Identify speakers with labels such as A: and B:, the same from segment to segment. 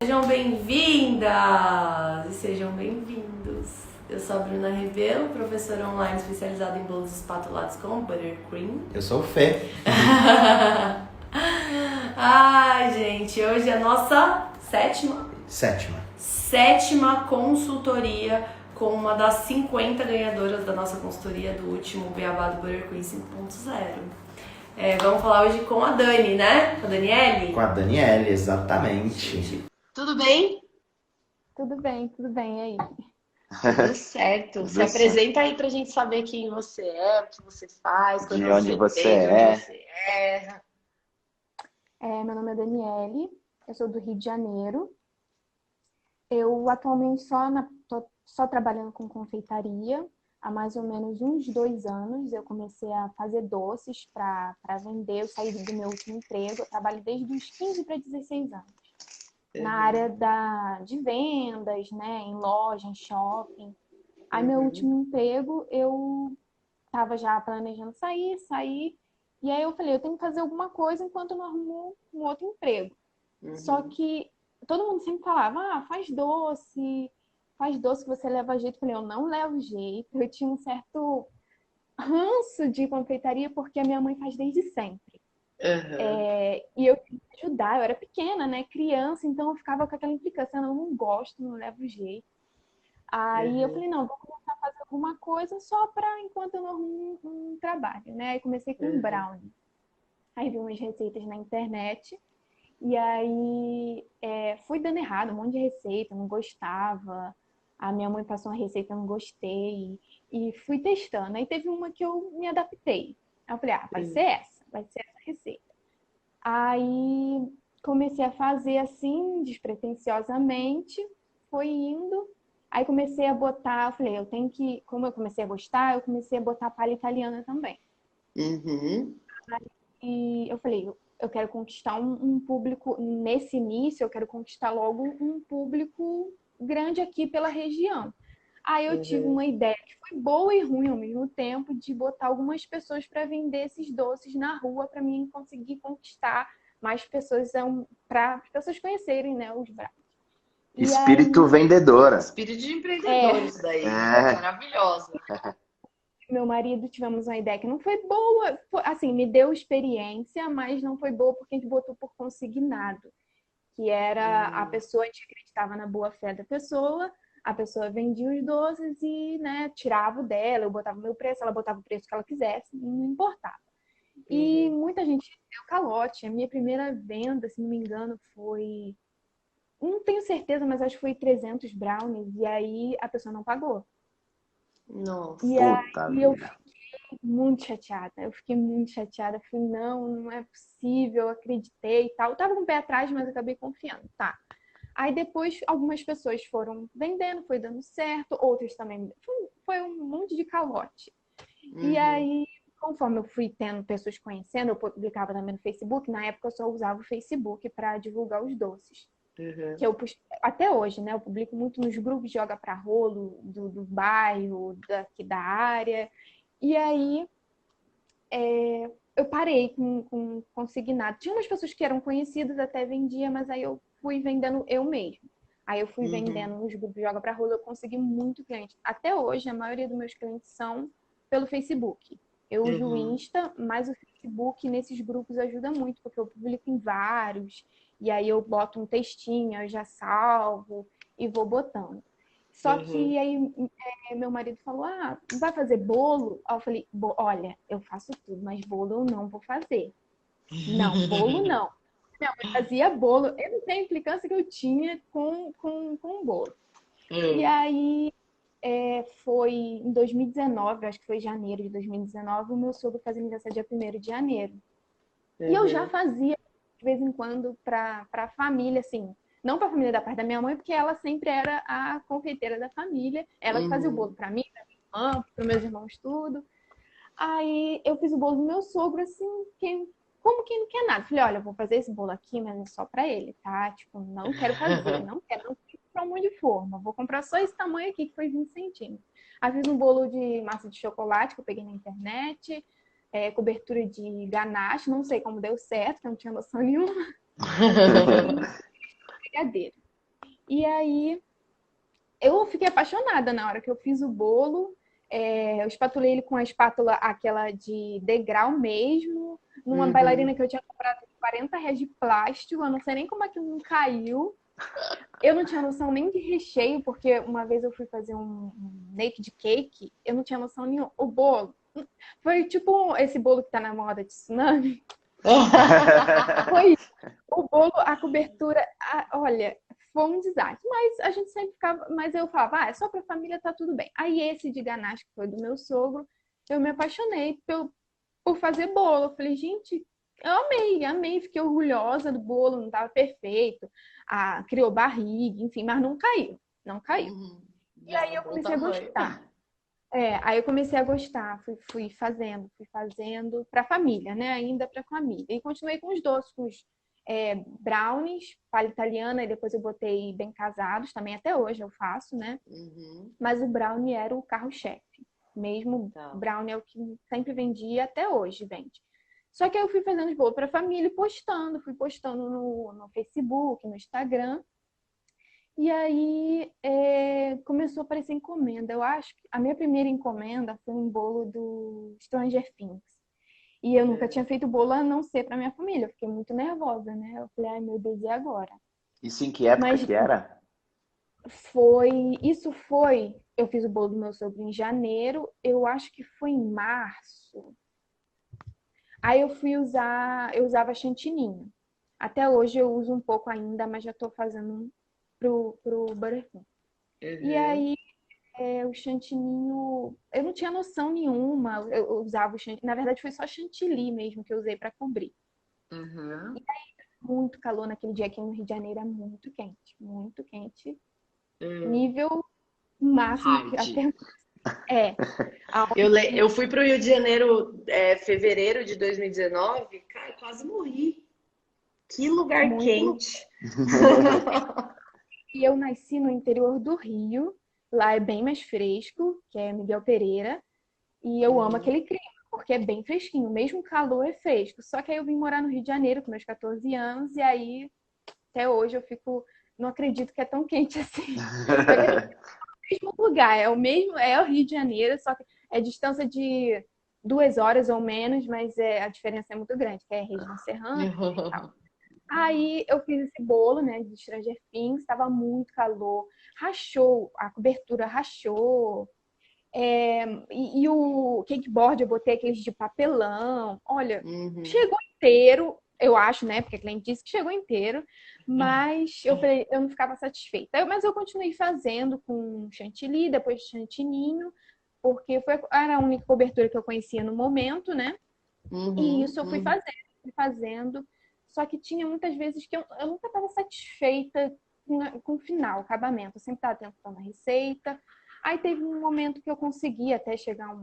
A: Sejam bem-vindas e sejam bem-vindos. Eu sou a Bruna Rebelo, professora online especializada em bolos espatulados com buttercream.
B: Eu sou o Fê.
A: Ai, gente, hoje é a nossa sétima consultoria com uma das 50 ganhadoras da nossa consultoria do último Beabá do Buttercream 5.0. Vamos falar hoje com a Dani, né? Com a Daniele?
B: Com a Daniele, exatamente.
A: Tudo bem?
C: Tudo bem, e aí?
A: Tudo certo. Se apresenta aí pra gente saber quem você é, o que você faz,
D: de onde você é.
C: Meu nome é Daniele, eu sou do Rio de Janeiro. Eu atualmente tô só trabalhando com confeitaria. Há mais ou menos uns 2 anos eu comecei a fazer doces para vender. Eu saí do meu último emprego, eu trabalho desde os 15 para 16 anos. Na área de vendas, né, em loja, em shopping. Aí meu último emprego, eu estava já planejando sair, e aí eu falei, eu tenho que fazer alguma coisa enquanto eu não arrumo um outro emprego. Só que todo mundo sempre falava, faz doce que você leva jeito. Eu falei, eu não levo jeito. Eu tinha um certo ranço de confeitaria, porque a minha mãe faz desde sempre. E eu queria ajudar, eu era pequena, né, criança, então eu ficava com aquela implicância, eu não gosto, não levo jeito. Aí eu falei, não, vou começar a fazer alguma coisa só para enquanto eu não arrumo um trabalho, né? Aí comecei com brownie. Aí vi umas receitas na internet e aí fui dando errado, um monte de receita, não gostava. A minha mãe passou uma receita, eu não gostei. E fui testando. Aí teve uma que eu me adaptei. Aí eu falei, vai ser essa receita. Aí comecei a fazer assim, despretensiosamente, foi indo. Aí comecei a botar, eu falei, como eu comecei a gostar, eu comecei a botar palha italiana também. E eu falei, eu quero conquistar um público, nesse início, eu quero conquistar logo um público grande aqui pela região. Aí eu tive uma ideia que foi boa e ruim ao mesmo tempo, de botar algumas pessoas para vender esses doces na rua, para mim conseguir conquistar mais pessoas, para as pessoas conhecerem, né, os brownies.
D: Espírito vendedora.
A: Espírito de empreendedor, isso daí. Maravilhosa.
C: Meu marido, tivemos uma ideia que não foi boa, assim, me deu experiência, mas não foi boa porque a gente botou por consignado, que era a pessoa, a gente acreditava na boa fé da pessoa, a pessoa vendia os doces e, né, tirava o dela, eu botava o meu preço, ela botava o preço que ela quisesse, não importava. E muita gente deu calote. A minha primeira venda, se não me engano, foi... Não tenho certeza, mas acho que foi 300 brownies. E aí a pessoa não pagou.
A: Nossa.
C: E aí eu fiquei muito chateada. Falei, não é possível, eu acreditei e tal. Eu tava com o pé atrás, mas acabei confiando. Tá. Aí depois algumas pessoas foram vendendo, foi dando certo. Outras também. Foi um monte de calote. E aí, conforme eu fui tendo pessoas conhecendo, eu publicava também no Facebook. Na época eu só usava o Facebook para divulgar os doces. Que eu até hoje, né? Eu publico muito nos grupos de Joga Pra Rolo do bairro, daqui da área. E aí eu parei com consignado. Tinha umas pessoas que eram conhecidas, até vendia, mas aí eu fui vendendo eu mesmo. Aí eu fui vendendo nos grupos de Joga Pra Rolo, eu consegui muito cliente. Até hoje, a maioria dos meus clientes são pelo Facebook. Eu uso o Insta, mas o Facebook nesses grupos ajuda muito, porque eu publico em vários, e aí eu boto um textinho, eu já salvo e vou botando. Só que aí meu marido falou, vai fazer bolo? Aí eu falei, olha, eu faço tudo, mas bolo eu não vou fazer. Não, bolo não. Minha mãe fazia bolo, eu não sei a implicância que eu tinha com o bolo. E aí foi em 2019, acho que foi janeiro de 2019, o meu sogro fazia aniversário dia 1º de janeiro. E eu já fazia, de vez em quando, para a família, assim, não para a família da parte da minha mãe, porque ela sempre era a confeiteira da família, ela que fazia o bolo para mim, para minha irmã, para meus irmãos, tudo. Aí eu fiz o bolo do meu sogro, assim, como quem não quer nada. Falei, olha, eu vou fazer esse bolo aqui, mas é só pra ele, tá? Tipo, não quero fazer, não quero comprar um monte de forma. Vou comprar só esse tamanho aqui, que foi 20 centímetros. Aí fiz um bolo de massa de chocolate que eu peguei na internet, cobertura de ganache, não sei como deu certo, que eu não tinha noção nenhuma, brigadeiro. E aí eu fiquei apaixonada na hora que eu fiz o bolo. Eu espatulei ele com a espátula, aquela de degrau mesmo, numa bailarina que eu tinha comprado por R$ 40 de plástico. Eu não sei nem como aquilo não caiu. Eu não tinha noção nem de recheio, porque uma vez eu fui fazer um naked cake, eu não tinha noção nenhuma. O bolo foi tipo esse bolo que tá na moda de tsunami. Foi o bolo, a cobertura, olha, foi um desastre. Mas a gente sempre ficava, mas eu falava, é só pra família, tá tudo bem. Aí esse de ganache, que foi do meu sogro, eu me apaixonei por fazer bolo. Eu falei, gente, eu amei, fiquei orgulhosa do bolo, não tava perfeito. Criou barriga, enfim, mas não caiu, não caiu. E aí eu comecei a gostar. Aí eu comecei a gostar, fui fazendo para a família, né? Ainda para a família. E continuei com os doces, com os brownies, palha italiana, e depois eu botei bem casados, também até hoje eu faço, né? Mas o brownie era o carro-chefe. Mesmo o brownie é o que sempre vendia, até hoje vende. Só que aí eu fui fazendo os bolos para a família e fui postando no Facebook, no Instagram. E aí começou a aparecer encomenda. Eu acho que a minha primeira encomenda foi um bolo do Stranger Things. E eu nunca tinha feito bolo a não ser para minha família. Eu fiquei muito nervosa, né? Eu falei, ai meu Deus, e agora?
D: Isso em que época que era?
C: Eu fiz o bolo do meu sogro em janeiro, eu acho que foi em março. Aí eu usava chantininho. Até hoje eu uso um pouco ainda, mas já tô fazendo pro Butterfly. E aí, o chantininho, eu não tinha noção nenhuma, eu usava o chantilly, na verdade foi só chantilly mesmo que eu usei para cobrir. E aí, muito calor naquele dia aqui no Rio de Janeiro, é muito quente, nível máximo que até
A: Eu fui pro Rio de Janeiro fevereiro de 2019, cara, quase morri. Que lugar
C: muito
A: quente.
C: E eu nasci no interior do Rio, lá é bem mais fresco, que é Miguel Pereira, e eu amo aquele clima, porque é bem fresquinho, mesmo calor é fresco. Só que aí eu vim morar no Rio de Janeiro com meus 14 anos, e aí até hoje eu não acredito que é tão quente assim. Só que é o mesmo lugar, é o Rio de Janeiro, só que é distância de 2 horas ou menos, mas a diferença é muito grande, que é região serrana e tal. Aí eu fiz esse bolo, né, de Stranger Things, estava muito calor, rachou, a cobertura rachou, e o cakeboard eu botei aqueles de papelão. Olha, chegou inteiro, eu acho, né, porque a cliente disse que chegou inteiro, mas eu falei, eu não ficava satisfeita. Mas eu continuei fazendo com chantilly, depois chantininho, porque era a única cobertura que eu conhecia no momento, né, e isso eu fui fazendo. Só que tinha muitas vezes que eu nunca estava satisfeita com o final, o acabamento. Eu sempre estava tentando a receita. Aí teve um momento que eu consegui até chegar a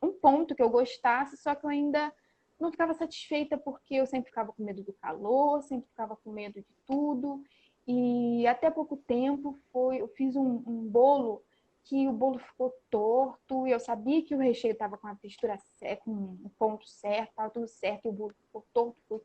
C: um ponto que eu gostasse, só que eu ainda não ficava satisfeita porque eu sempre ficava com medo do calor, sempre ficava com medo de tudo. E até pouco tempo eu fiz um bolo que o bolo ficou torto, e eu sabia que o recheio estava com a textura certa, com o ponto certo, estava tudo certo, e o bolo ficou torto.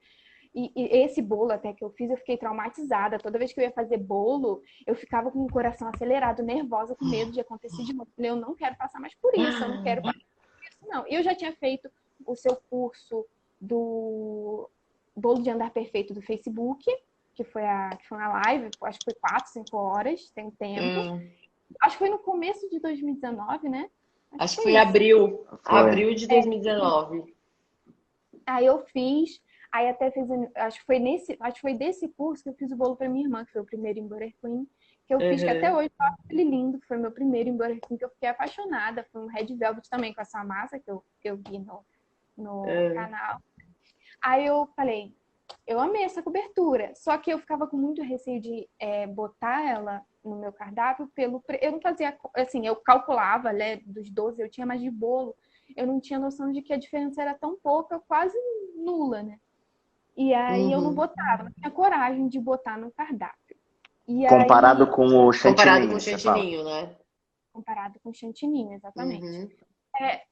C: E esse bolo até que eu fiz, eu fiquei traumatizada. Toda vez que eu ia fazer bolo, eu ficava com o coração acelerado, nervosa, com medo de acontecer de novo. Eu não quero passar mais por isso, eu não quero passar por isso, não. Eu já tinha feito o seu curso do bolo de andar perfeito do Facebook, que foi uma live, acho que foi 4, 5 horas, tem tempo. Acho que foi no começo de 2019, né?
A: Acho que foi abril. Abril de 2019.
C: Aí eu fiz, aí até fiz, acho que foi desse curso que eu fiz o bolo para minha irmã, que foi o primeiro em Butter Queen, que eu fiz, que até hoje eu acho ele lindo, foi meu primeiro em Butter Queen, que eu fiquei apaixonada. Foi um Red Velvet também, com essa massa que eu vi no canal. Aí eu falei, eu amei essa cobertura, só que eu ficava com muito receio de botar ela no meu cardápio eu não fazia, assim, eu calculava, né, dos 12 eu tinha mais de bolo, eu não tinha noção de que a diferença era tão pouca, quase nula, né? E aí eu não botava, não tinha coragem de botar no cardápio. E
D: Comparado
C: aí,
D: com o chantininho.
A: Comparado com o chantininho, né?
C: comparado com chantininho, exatamente.
A: Uhum.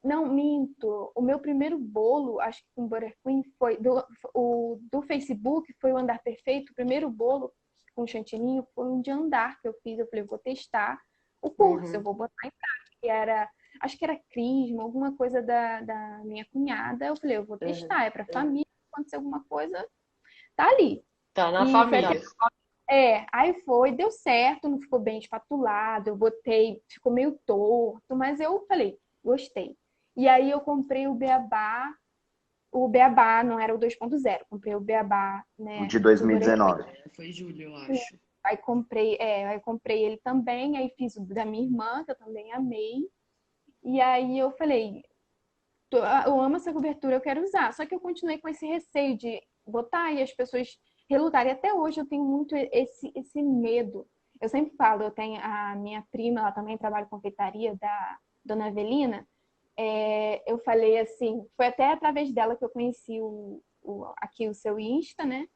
C: Não, minto. O meu primeiro bolo, acho que com Buttercream foi do Facebook, foi o Andar Perfeito. O primeiro bolo com chantininho foi um de andar que eu fiz. Eu falei, eu vou testar o curso, eu vou botar em prática. Acho que era crisma, alguma coisa da minha cunhada. Eu falei, eu vou testar, é para família, se acontecer alguma coisa, tá ali.
A: Tá na
C: E foi
A: família.
C: aí deu certo, não ficou bem espatulado, eu botei, ficou meio torto, mas eu falei, gostei. E aí eu comprei o Beabá não era o 2.0, comprei o Beabá,
D: O
C: né,
D: de
C: do Buttercream.
D: 2019.
A: Foi julho, eu acho.
C: Aí comprei ele também, aí fiz o da minha irmã, que eu também amei. E aí eu falei, eu amo essa cobertura, eu quero usar. Só que eu continuei com esse receio de botar e as pessoas relutarem. Até hoje eu tenho muito esse medo. Eu sempre falo, eu tenho a minha prima, ela também trabalha em confeitaria, da Dona Avelina. Eu falei assim, foi até através dela que eu conheci aqui o seu Insta, né?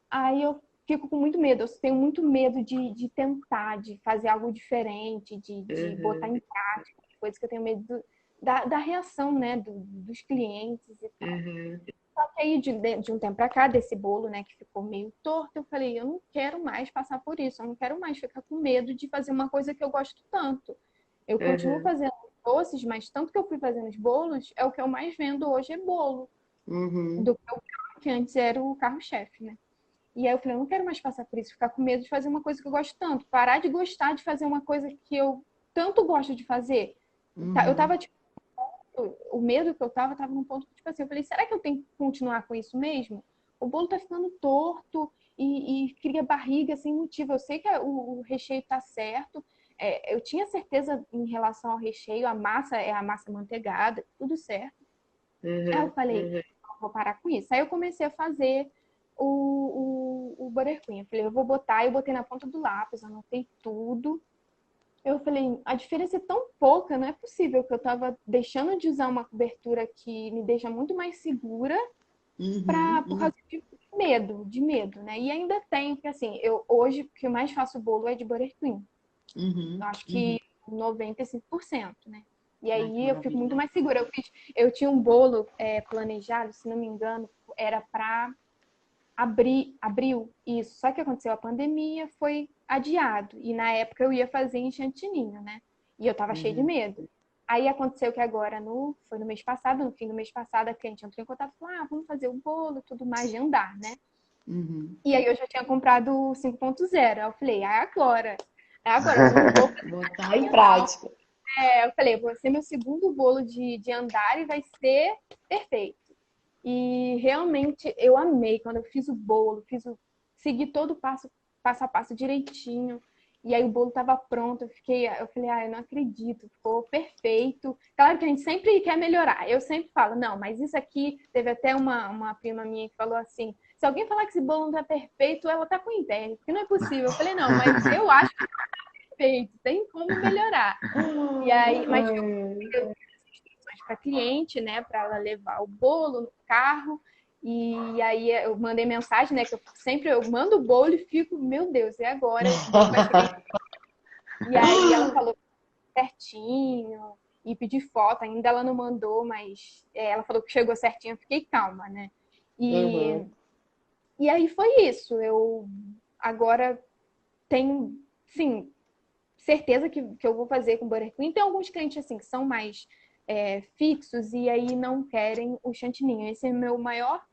C: Aí eu fico com muito medo, eu tenho muito medo de tentar, de fazer algo diferente, de botar em prática, coisas que eu tenho medo da reação, né, dos clientes e tal. Só que aí, de um tempo pra cá, desse bolo, né, que ficou meio torto, eu falei, eu não quero mais passar por isso, eu não quero mais ficar com medo de fazer uma coisa que eu gosto tanto. Eu continuo fazendo doces, mas tanto que eu fui fazendo os bolos, é o que eu mais vendo hoje é bolo, do que antes era o carro-chefe, né? E aí eu falei, eu não quero mais passar por isso, ficar com medo de fazer uma coisa que eu gosto tanto, parar de gostar de fazer uma coisa que eu tanto gosto de fazer. Eu tava, tipo, o medo que eu tava num ponto que, tipo assim, eu falei, será que eu tenho que continuar com isso mesmo? O bolo tá ficando torto e cria barriga sem motivo. Eu sei que o recheio tá certo. Eu tinha certeza em relação ao recheio, a massa é a massa manteigada, tudo certo. Aí eu falei, vou parar com isso. Aí eu comecei a fazer o Buttercream. Eu falei, eu botei na ponta do lápis, anotei tudo. Eu falei, a diferença é tão pouca, não é possível que eu tava deixando de usar uma cobertura que me deixa muito mais segura por causa de medo, né? E ainda tem, porque assim, hoje o que eu mais faço bolo é de Buttercream. Eu acho que 95%, né? E aí eu fico muito mais segura. Eu tinha um bolo planejado, se não me engano, era para abril, isso. Só que aconteceu a pandemia, foi adiado. E na época eu ia fazer em Chantininho, né? E eu tava cheia de medo. Aí aconteceu que agora, foi no mês passado, no fim do mês passado, a cliente entrou em contato e falou, vamos fazer o bolo, tudo mais de andar, né? E aí eu já tinha comprado o 5.0. Aí eu falei, é agora, eu não vou
A: Botar em prática.
C: eu falei, vai ser meu segundo bolo de andar e vai ser perfeito. E realmente eu amei quando eu fiz o bolo, segui todo o passo a passo direitinho. E aí o bolo estava pronto, eu falei, eu não acredito, ficou perfeito. Claro que a gente sempre quer melhorar. Eu sempre falo, não, mas isso aqui, teve até uma prima minha que falou assim, se alguém falar que esse bolo não tá perfeito, ela tá com inveja, porque não é possível. Eu falei, não, mas eu acho que tá perfeito, tem como melhorar. E aí, mas eu instruções para cliente, né, para ela levar o bolo no carro. E aí eu mandei mensagem, né, que eu mando o bolo e fico, meu Deus, e agora esse bolo vai ser. E aí ela falou certinho e pedi foto, ainda ela não mandou, mas ela falou que chegou certinho, eu fiquei calma, né? E aí foi isso. Eu agora tenho, sim, certeza que eu vou fazer com Buttercream. Tem alguns clientes assim que são mais fixos e aí não querem o chantininho. Esse é o meu maior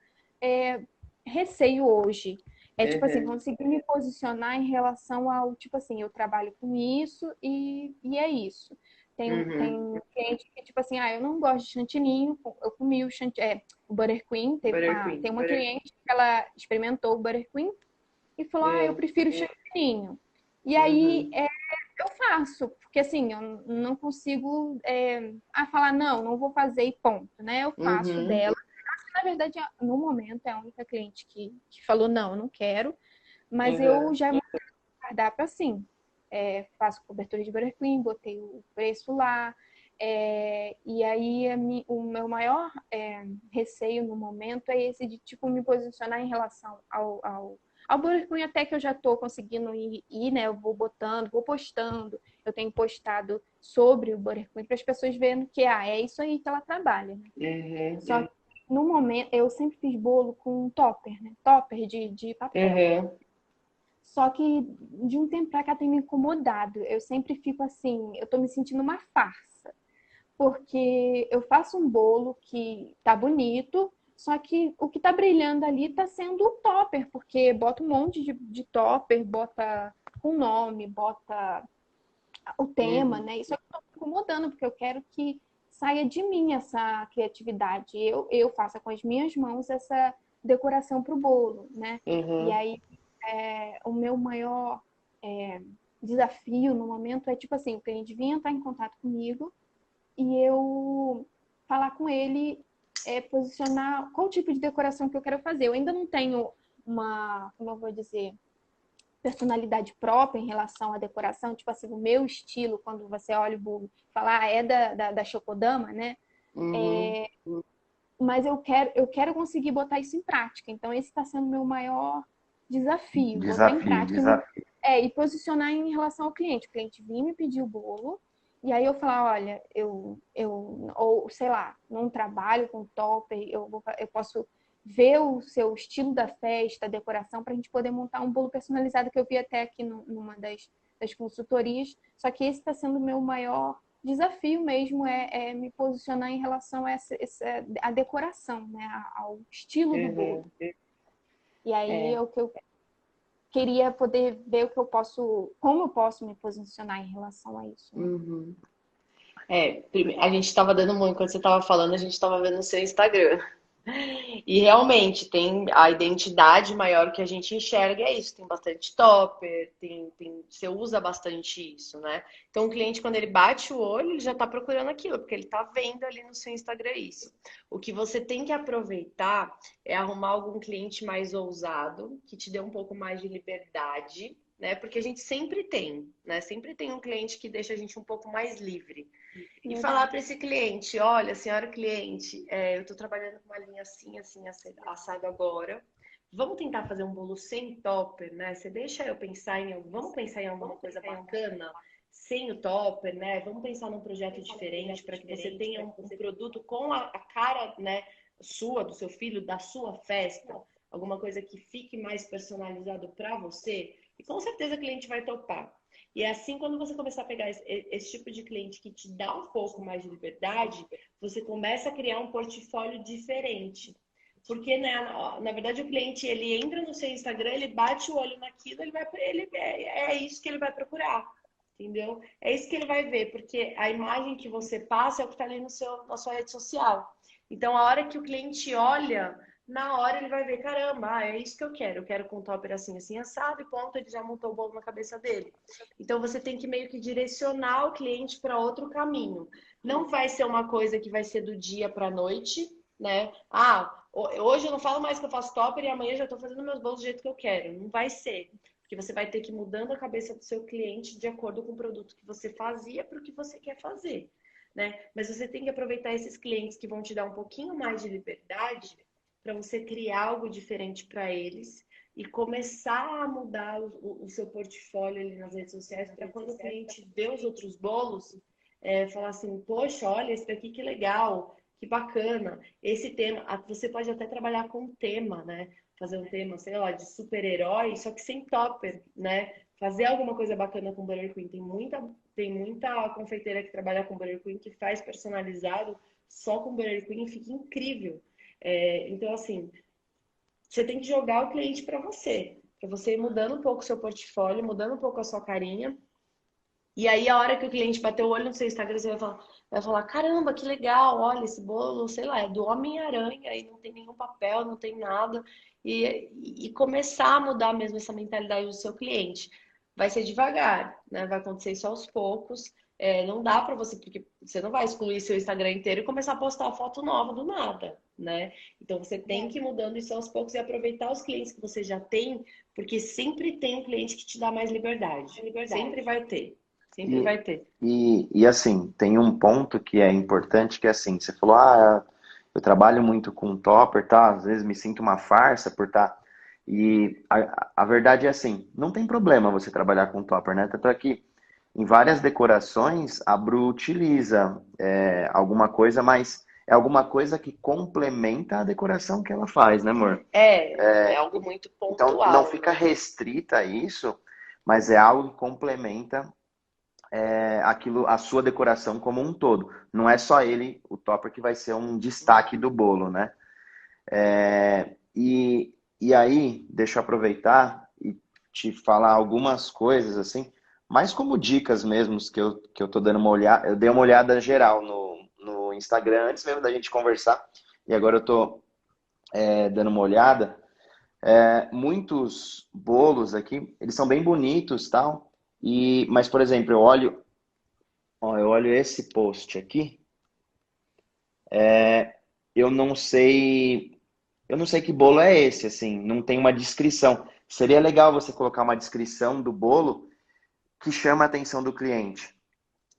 C: receio hoje. Tipo assim, conseguir me posicionar em relação ao, tipo assim, eu trabalho com isso e é isso. Tem cliente que, tipo assim, eu não gosto de chantininho, eu comi o Buttercream. Tem uma cliente que ela experimentou o Buttercream e falou, eu prefiro o chantininho. E aí eu faço, porque assim, eu não consigo falar, não vou fazer e ponto, né? Eu faço dela. Na verdade, no momento, é a única cliente que falou, não, eu não quero. Mas eu já montei o cardápio assim. Faço cobertura de Buttercream, botei o preço lá. E aí, o meu maior receio no momento é esse de, tipo, me posicionar em relação ao Buttercream, até que eu já tô conseguindo ir, né? Eu vou botando, vou postando. eu tenho postado sobre o Butter Queen para as pessoas verem que é isso aí que ela trabalha. Né? Só que no momento, eu sempre fiz bolo com topper, né? Topper de papel. Só que de um tempo pra cá tem me incomodado. Eu sempre fico assim, eu tô me sentindo uma farsa. Porque eu faço um bolo que tá bonito, só que o que tá brilhando ali tá sendo o topper, porque bota um monte de topper, bota o nome, bota o tema, né? Isso eu tô me incomodando, porque eu quero que saia de mim essa criatividade. Eu faça com as minhas mãos essa decoração pro bolo, né? E aí o meu maior desafio no momento é tipo assim, o cliente vir entrar em contato comigo e eu falar com ele, posicionar qual tipo de decoração que eu quero fazer. Eu ainda não tenho uma, como eu vou dizer, personalidade própria em relação à decoração, tipo assim, o meu estilo, quando você olha o bolo, falar é da Chokodama, né? Mas eu quero conseguir botar isso em prática. Então, esse está sendo o meu maior desafio, botar em prática e posicionar em relação ao cliente. O cliente vir me pedir o bolo, e aí eu falar, olha, ou sei lá, não trabalho com topper, eu posso ver o seu estilo da festa, a decoração, para a gente poder montar um bolo personalizado que eu vi até aqui numa das consultorias. Só que esse está sendo o meu maior desafio mesmo, me posicionar em relação a decoração, né? Ao estilo do bolo. E aí é o que eu queria poder ver como eu posso me posicionar em relação a isso. Né?
A: A gente estava dando muito, quando você estava falando, a gente estava vendo o seu Instagram. E realmente tem a identidade maior que a gente enxerga, é isso, tem bastante topper, você usa bastante isso, né? Então o cliente, quando ele bate o olho, ele já está procurando aquilo, porque ele está vendo ali no seu Instagram isso. O que você tem que aproveitar é arrumar algum cliente mais ousado, que te dê um pouco mais de liberdade, né? Porque a gente sempre tem, né? Sempre tem um cliente que deixa a gente um pouco mais livre. E falar para esse cliente, olha, senhora cliente, eu estou trabalhando com uma linha assim, assim, assado agora. Vamos tentar fazer um bolo sem topper, né? Você deixa eu pensar vamos pensar em alguma coisa bacana sem o topper, né? Vamos pensar num projeto diferente para que você tenha um produto com a cara, né, sua, do seu filho, da sua festa, alguma coisa que fique mais personalizado para você. E com certeza o cliente vai topar. E é assim, quando você começar a pegar esse tipo de cliente que te dá um pouco mais de liberdade, você começa a criar um portfólio diferente. Porque, né, na verdade, o cliente, ele entra no seu Instagram, ele bate o olho naquilo, é isso que ele vai procurar, entendeu? É isso que ele vai ver, porque a imagem que você passa é o que está ali na sua rede social. Então, a hora que o cliente olha, na hora ele vai ver, caramba, é isso que eu quero com topper assim, assim, assado, e ponto, ele já montou o bolo na cabeça dele. Então você tem que meio que direcionar o cliente para outro caminho. Não vai ser uma coisa que vai ser do dia para a noite, né? Hoje eu não falo mais que eu faço topper e amanhã eu já estou fazendo meus bolos do jeito que eu quero. Não vai ser. Porque você vai ter que ir mudando a cabeça do seu cliente de acordo com o produto que você fazia para o que você quer fazer, né? Mas você tem que aproveitar esses clientes que vão te dar um pouquinho mais de liberdade para você criar algo diferente para eles e começar a mudar o seu portfólio ali nas redes sociais para quando o cliente vê os outros bolos, falar assim, poxa, olha, esse daqui que legal, que bacana. Esse tema, você pode até trabalhar com tema, né? Fazer um tema, sei lá, de super-herói, só que sem topper, né? Fazer alguma coisa bacana com Butter Queen. Tem muita confeiteira que trabalha com Butter Queen que faz personalizado só com Butter Queen e fica incrível. Então, assim, você tem que jogar o cliente para você ir mudando um pouco o seu portfólio, mudando um pouco a sua carinha. E aí, a hora que o cliente bater o olho no seu Instagram, você vai falar, caramba, que legal, olha, esse bolo, sei lá, é do Homem-Aranha, e não tem nenhum papel, não tem nada. E começar a mudar mesmo essa mentalidade do seu cliente. Vai ser devagar, né? Vai acontecer isso aos poucos. Não dá para você, porque você não vai excluir seu Instagram inteiro e começar a postar foto nova do nada, né? Então você tem que ir mudando isso aos poucos e aproveitar os clientes que você já tem, porque sempre tem um cliente que te dá mais liberdade. Sempre vai ter. Sempre vai ter.
D: E assim, tem um ponto que é importante, que é assim, você falou, eu trabalho muito com topper, tá? Às vezes me sinto uma farsa por estar... E a verdade é assim, não tem problema você trabalhar com topper, né? Tanto é que em várias decorações, a Bru utiliza alguma coisa, mas é alguma coisa que complementa a decoração que ela faz, né, amor?
A: É algo muito
D: Então, não
A: pontual,
D: fica
A: né?
D: restrita a isso, mas é algo que complementa aquilo, a sua decoração como um todo. Não é só ele, o topper, que vai ser um destaque do bolo, né? E aí, deixa eu aproveitar e te falar algumas coisas, assim, mais como dicas mesmo, que eu tô dando uma olhada. Eu dei uma olhada geral no Instagram antes mesmo da gente conversar, e agora eu tô dando uma olhada. Muitos bolos aqui, eles são bem bonitos, tal. Mas, por exemplo, eu olho esse post aqui, eu não sei, eu não sei que bolo é esse, assim, não tem uma descrição. Seria legal você colocar uma descrição do bolo que chama a atenção do cliente.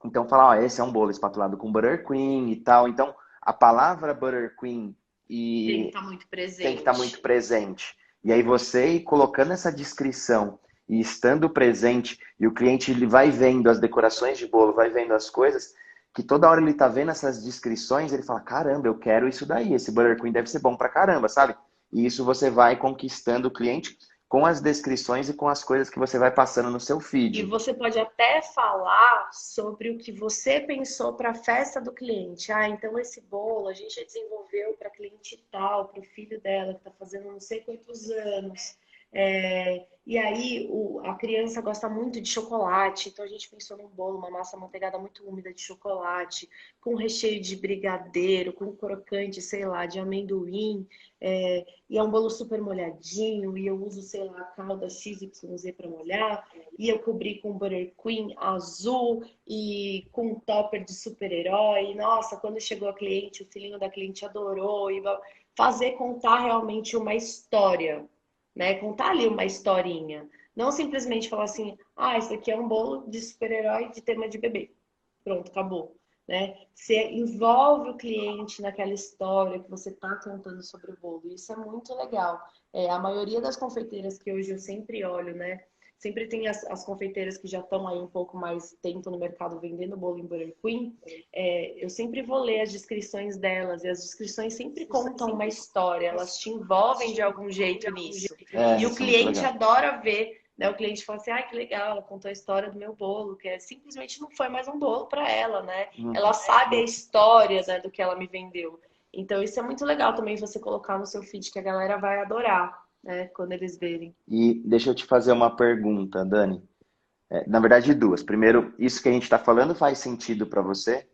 D: Então, falar, ó, esse é um bolo espatulado com buttercream e tal. Então, a palavra buttercream
A: Tem que
D: e
A: estar muito
D: tem que estar muito
A: presente.
D: presente. E aí você ir colocando essa descrição e estando presente, e o cliente ele vai vendo as decorações de bolo, vai vendo as coisas, que toda hora ele tá vendo essas descrições, ele fala, caramba, eu quero isso daí, esse buttercream deve ser bom pra caramba, sabe? E isso você vai conquistando o cliente com as descrições e com as coisas que você vai passando no seu
A: E
D: feed.
A: você pode até falar sobre o que você pensou para a festa do cliente. Ah, então esse bolo a gente desenvolveu para cliente tal, para o filho dela que está fazendo não sei quantos anos. E aí a criança gosta muito de chocolate, então a gente pensou num bolo, uma massa amanteigada muito úmida de chocolate, com recheio de brigadeiro, com crocante, sei lá, de amendoim. E é um bolo super molhadinho, e eu uso, sei lá, a calda XYZ para molhar. E eu cobri com buttercream azul e com um topper de super-herói. Nossa, quando chegou a cliente, o filhinho da cliente adorou. E fazer contar realmente uma história, né? Contar ali uma historinha. Não simplesmente falar assim, ah, isso aqui é um bolo de super-herói de tema de bebê. Pronto, acabou. Né? Você envolve o cliente naquela história que você está contando sobre o bolo. Isso é muito legal. A maioria das confeiteiras que hoje eu sempre olho, né? Sempre tem as confeiteiras que já estão aí um pouco mais tempo no mercado vendendo bolo em buttercream. Eu sempre vou ler as descrições delas e as descrições sempre contam uma história, elas te envolvem de algum jeito nisso. E o
D: Isso é muito
A: cliente
D: legal.
A: adora ver, né? O cliente fala assim, ah, que legal, ela contou a história do meu bolo, que simplesmente não foi mais um bolo para ela, né? Ela sabe a história, né, do que ela me vendeu. Então isso é muito legal também você colocar no seu feed que a galera vai adorar, né, quando eles verem.
D: E deixa eu te fazer uma pergunta, Dani. Na verdade, duas. Primeiro, isso que a gente está falando faz sentido para você?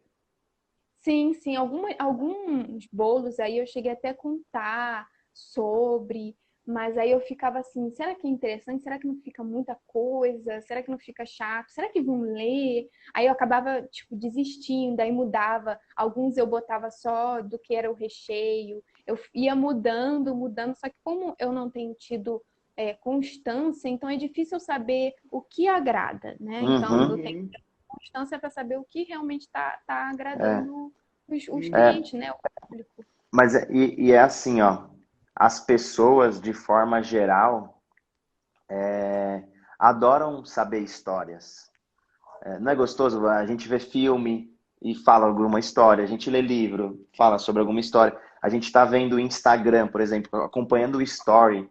C: Sim, sim, alguns bolos aí eu cheguei até a contar sobre, mas aí eu ficava assim, será que é interessante? Será que não fica muita coisa? Será que não fica chato? Será que vão ler? Aí eu acabava, tipo, desistindo, aí mudava. Alguns eu botava só do que era o recheio. Eu ia mudando, mudando, só que como eu não tenho tido constância, então é difícil eu saber o que agrada, né? Então eu tenho
A: Uhum.
C: constância para saber o que realmente está
D: É,
C: agradando os
D: é,
C: clientes, né? O público.
D: mas é assim, ó. As pessoas, de forma geral, adoram saber histórias. Não é gostoso? A gente vê filme e fala alguma história. A gente lê livro, fala sobre alguma história. A gente está vendo o Instagram, por exemplo, acompanhando o story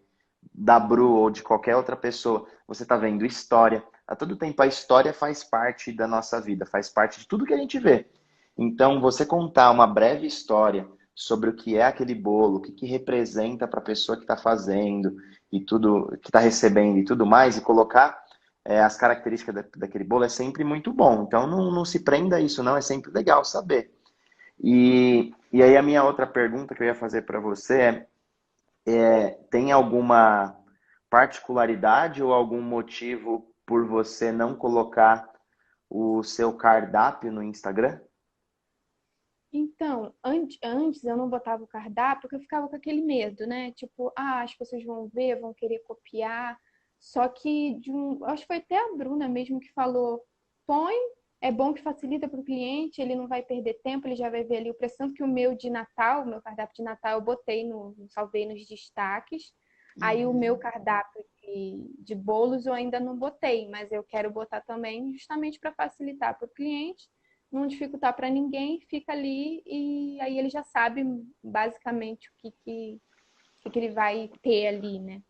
D: da Bru ou de qualquer outra pessoa. Você está vendo história. A todo tempo a história faz parte da nossa vida, faz parte de tudo que a gente vê. Então, você contar uma breve história sobre o que é aquele bolo, o que, que representa para a pessoa que está fazendo e tudo, que está recebendo e tudo mais, e colocar as características daquele bolo é sempre muito bom. Então, não se prenda a isso, não. É sempre legal saber. E aí, a minha outra pergunta que eu ia fazer para você tem alguma particularidade ou algum motivo por você não colocar o seu cardápio no Instagram?
C: Então, antes eu não botava o cardápio porque eu ficava com aquele medo, né? Tipo, as pessoas vão ver, vão querer copiar. Só que acho que foi até a Bruna mesmo que falou, põe, é bom que facilita para o cliente, ele não vai perder tempo, ele já vai ver ali o preço. Tanto que o meu de Natal, o meu cardápio de Natal, eu botei salvei nos destaques. Aí o meu cardápio de bolos eu ainda não botei, mas eu quero botar também justamente para facilitar para o cliente, não dificultar para ninguém, fica ali e aí ele já sabe basicamente o que ele vai ter ali, né?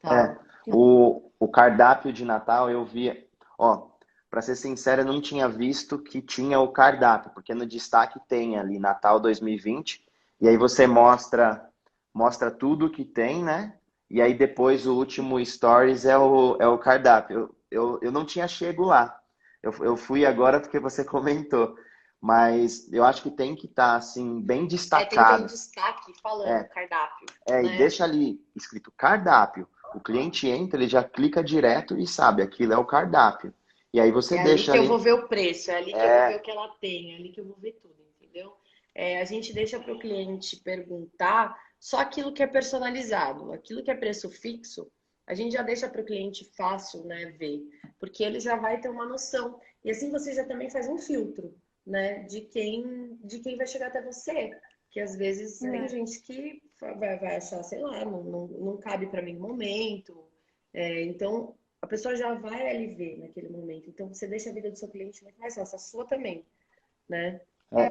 A: Tá.
D: O cardápio de Natal eu vi, ó, para ser sincero, eu não tinha visto que tinha o cardápio, porque no destaque tem ali Natal 2020, e aí você mostra tudo que tem, né? E aí depois o último Stories é o cardápio. Eu não tinha chego lá. Eu fui agora porque você comentou. Mas eu acho que tem que estar, assim, bem
A: Tem que ter um
D: destacado.
A: destaque falando
D: É,
A: cardápio,
D: e
A: né?
D: deixa ali escrito cardápio. O cliente entra, ele já clica direto e sabe, aquilo é o cardápio. E aí você
A: É ali
D: deixa
A: que eu
D: ali.
A: vou ver o preço, é ali que eu vou ver o que ela tem, é ali que eu vou ver tudo, entendeu? A gente deixa para o cliente perguntar só aquilo que é personalizado, aquilo que é preço fixo, a gente já deixa para o cliente fácil, né, ver, porque ele já vai ter uma noção. E assim você já também faz um filtro, né, de quem vai chegar até você. Que às vezes tem gente que vai achar, sei lá, não cabe para mim no momento. Então, a pessoa já vai ali ver naquele momento. Então, você deixa a vida do seu cliente muito mais fácil, a sua também, né?
D: É,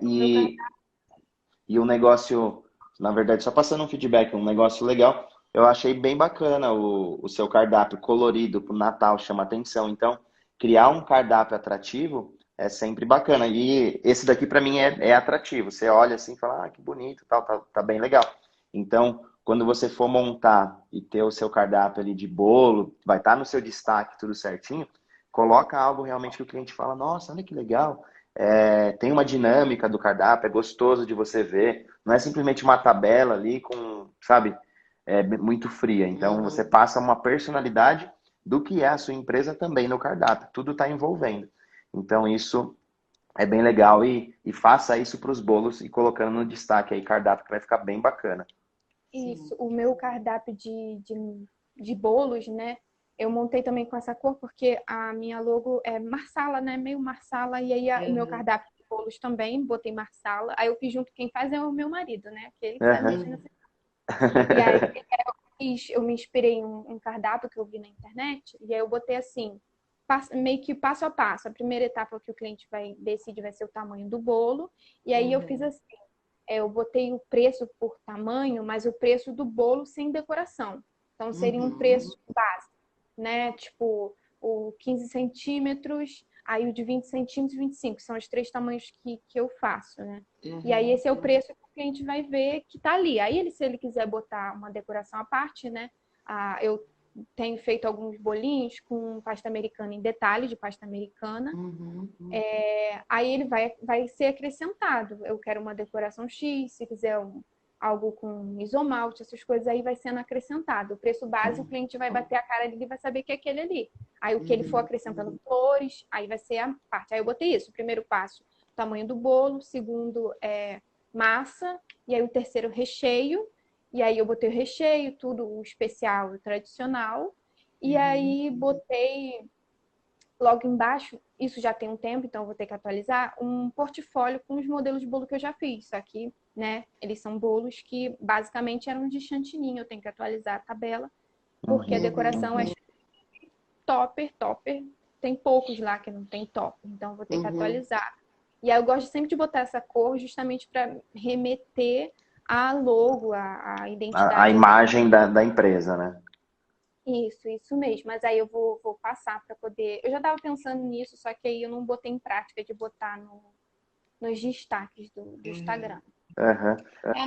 D: e um negócio, na verdade, só passando um feedback, um negócio legal. Eu achei bem bacana o seu cardápio colorido para o Natal, chama atenção. Então, criar um cardápio atrativo é sempre bacana. E esse daqui, para mim, é atrativo. Você olha assim e fala, ah, que bonito, tal, tá bem legal. Então, quando você for montar e ter o seu cardápio ali de bolo, vai estar no seu destaque, tudo certinho, coloca algo realmente que o cliente fala, nossa, olha que legal. Tem uma dinâmica do cardápio, é gostoso de você ver. Não é simplesmente uma tabela ali com, sabe, muito fria. Então, você passa uma personalidade do que é a sua empresa também no cardápio. Tudo está envolvendo. Então, isso é bem legal e faça isso para os bolos e colocando no destaque aí cardápio que vai ficar bem bacana.
C: Isso, o meu cardápio de bolos, né? Eu montei também com essa cor, porque a minha logo é marsala, né? Meio marsala. E aí o meu cardápio de bolos também, botei marsala. Aí eu fiz junto, quem faz é o meu marido, né? Que ele que sabe mexer nessa. E aí eu me inspirei em um cardápio que eu vi na internet. E aí eu botei assim, meio que passo a passo. A primeira etapa que o cliente vai decidir vai ser o tamanho do bolo. E aí eu fiz assim. Eu botei o preço por tamanho, mas o preço do bolo sem decoração. Então, seria um preço básico, né? Tipo, o 15 centímetros, aí o de 20 centímetros e 25. São os três tamanhos que eu faço, né? E aí, esse é o preço que o cliente vai ver que tá ali. Aí, se ele quiser botar uma decoração à parte, né? Eu tenho feito alguns bolinhos com pasta americana em detalhe de pasta americana. Aí ele vai ser acrescentado. Eu quero uma decoração X, se quiser algo com isomalte, essas coisas aí vai sendo acrescentado. O preço base, o cliente vai bater a cara ali e vai saber que é aquele ali. Aí o que ele for acrescentando flores, aí vai ser a parte. Aí eu botei isso. O primeiro passo, tamanho do bolo. O segundo é massa. E aí o terceiro, recheio. E aí eu botei o recheio, tudo o especial, o tradicional. E aí botei logo embaixo, isso já tem um tempo, então eu vou ter que atualizar, um portfólio com os modelos de bolo que eu já fiz. Só que, né, eles são bolos que basicamente eram de chantininho. Eu tenho que atualizar a tabela, porque a decoração é topper. Tem poucos lá que não tem topper, então eu vou ter que atualizar. E aí eu gosto sempre de botar essa cor justamente para remeter a logo, a identidade.
D: A imagem da empresa, né?
C: Isso mesmo. Mas aí eu vou passar para poder. Eu já estava pensando nisso, só que aí eu não botei em prática de botar nos destaques do Instagram.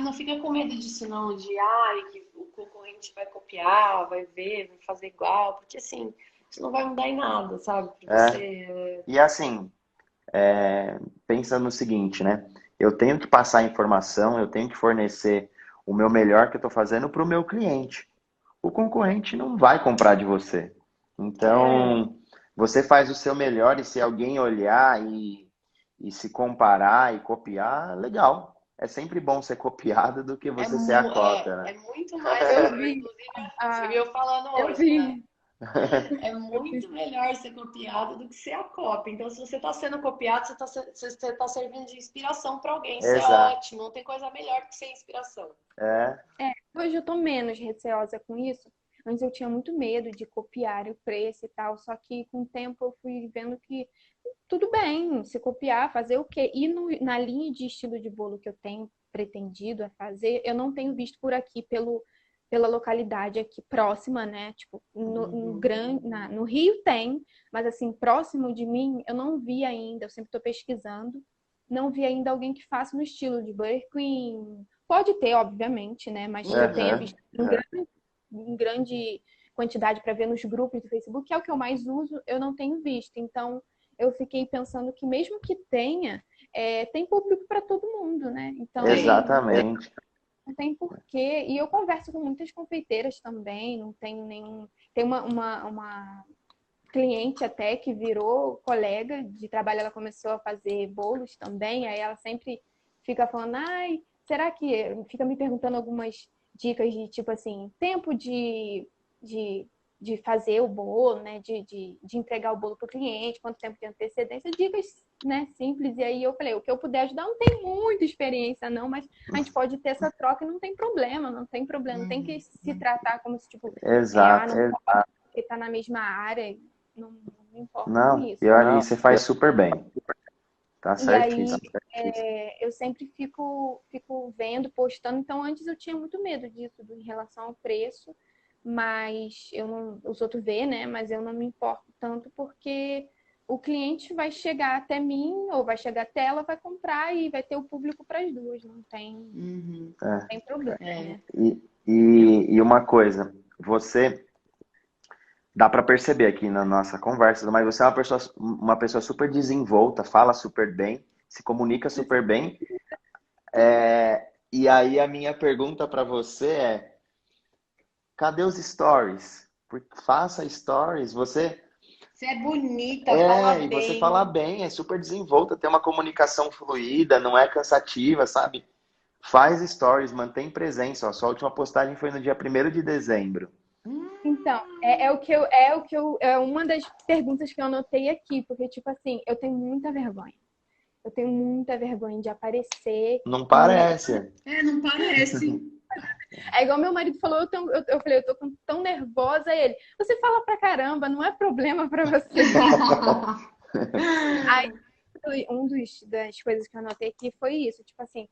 A: Não fica com medo disso não, que o concorrente vai copiar, vai ver, vai fazer igual, porque assim, isso não vai mudar em nada, sabe? Pra você.
D: E assim, pensa no seguinte, né? Eu tenho que passar a informação, eu tenho que fornecer o meu melhor que eu estou fazendo para o meu cliente. O concorrente não vai comprar de você. Então, você faz o seu melhor e se alguém olhar e se comparar e copiar, legal. É sempre bom ser copiado do que você ser a cópia, né?
A: É muito mais. Inclusive, você viu eu falando hoje, né? É muito melhor ser copiado do que ser a cópia. Então, se você está sendo copiado, você tá servindo de inspiração para alguém. Isso é ótimo. Não tem coisa melhor do que ser inspiração.
C: Hoje eu tô menos receosa com isso, Antes eu tinha muito medo de copiar o preço e tal, só que com o tempo eu fui vendo que tudo bem, se copiar, fazer o quê? E na linha de estilo de bolo que eu tenho pretendido a fazer, eu não tenho visto por aqui pela localidade aqui próxima, né? Tipo, no Rio tem, mas assim, próximo de mim, eu não vi ainda, eu sempre estou pesquisando, não vi ainda alguém que faça no estilo de Buttercream. Pode ter, obviamente, né? Mas que eu tenha
D: Aham,
C: visto em grande quantidade para ver nos grupos do Facebook, que é o que eu mais uso, eu não tenho visto. Então, eu fiquei pensando que mesmo que tenha, tem público para todo mundo, né? Então,
D: exatamente.
C: não tem porquê. E eu converso com muitas confeiteiras também, não tenho nenhum. Tem uma cliente até que virou colega de trabalho, ela começou a fazer bolos também, aí ela sempre fica falando, ai, será que. Fica me perguntando algumas dicas de tipo assim, tempo de, de fazer o bolo, né? De entregar o bolo para o cliente, quanto tempo de antecedência, dicas, né, simples. E aí eu falei, o que eu puder ajudar, não tem muita experiência, não, mas a gente pode ter essa troca e não tem problema, não tem problema, não tem que se tratar como se, tipo,
D: Exato.
C: não pode, porque está na mesma área, não me importo com
D: Não,
C: isso.
D: e você faz super bem. Tá
C: E aí
D: certíssimo.
C: eu sempre fico vendo, postando. Então, antes eu tinha muito medo disso, em relação ao preço, mas eu não, os outros vê, né? Mas eu não me importo tanto porque o cliente vai chegar até mim ou vai chegar até ela, vai comprar e vai ter o público para as duas. Não
A: Uhum.
C: tem problema,
A: É.
C: né?
D: E uma coisa, você dá para perceber aqui na nossa conversa, mas você é uma pessoa super desenvolta, fala super bem, se comunica super bem. E aí a minha pergunta para você é: cadê os stories? Porque faça stories,
A: Você é bonita, fala
D: e você fala
A: bem.
D: bem, é super desenvolta, tem uma comunicação fluida, não é cansativa, sabe? Faz stories, mantém presença. Ó, sua última postagem foi no dia 1º de dezembro.
C: Então, é uma das perguntas que eu anotei aqui, porque, tipo assim, eu tenho muita vergonha. Eu tenho muita vergonha de aparecer.
D: Não
C: E
D: parece.
A: É, não parece.
C: é igual meu marido falou, eu falei, eu tô tão nervosa. Ele, você fala pra caramba, não é problema pra você. Aí, das coisas que eu anotei aqui foi isso, tipo assim,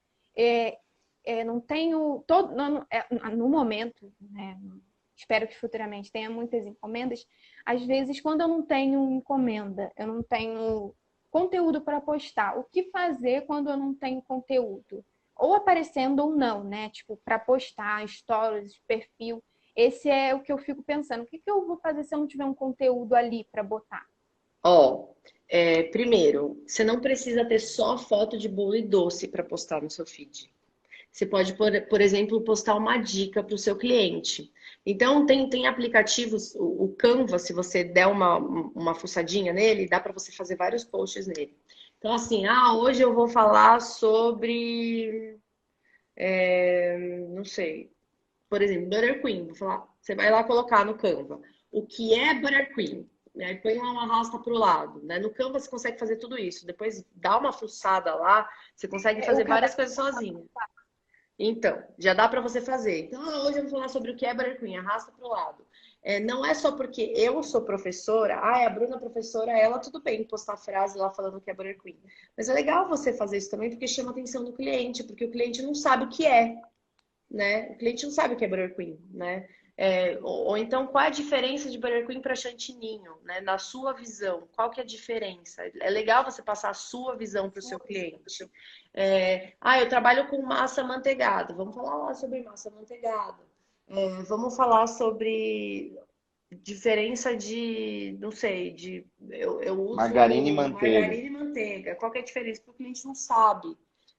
C: não tenho no momento, né? Espero que futuramente tenha muitas encomendas. Às vezes, quando eu não tenho encomenda, eu não tenho conteúdo para postar. O que fazer quando eu não tenho conteúdo? Ou aparecendo ou não, né? Tipo, para postar, stories, perfil. Esse é o que eu fico pensando. O que eu vou fazer se eu não tiver um conteúdo ali para botar?
E: Ó, primeiro, você não precisa ter só foto de bolo e doce para postar no seu feed. Você pode, por exemplo, postar uma dica para o seu cliente. Então, tem aplicativos, o Canva, se você der uma fuçadinha nele, dá para você fazer vários posts nele. Então, assim, hoje eu vou falar sobre, não sei, por exemplo, Buttercream. Vou falar, você vai lá colocar no Canva o que é Buttercream. Né? Põe lá uma arrasta para o lado. Né? No Canva você consegue fazer tudo isso. Depois dá uma fuçada lá, você consegue fazer várias coisas sozinho. Então, já dá para você fazer. Então, hoje eu vou falar sobre o que é Buttercream, arrasta para o lado. Não é só porque eu sou professora, a Bruna é professora, ela tudo bem postar frase lá falando o que é Buttercream. Mas é legal você fazer isso também porque chama a atenção do cliente, porque o cliente não sabe o que é, né? O cliente não sabe o que é Buttercream, né? Ou então, qual é a diferença de Buttercream para chantininho, né? Na sua visão, qual que é a diferença? É legal você passar a sua visão para o seu cliente. Eu trabalho com massa amanteigada. Vamos falar lá sobre massa amanteigada. Vamos falar sobre diferença de, não sei, eu uso
D: Margarina e manteiga.
E: margarina e manteiga. Qual que é a diferença? Porque o cliente não sabe,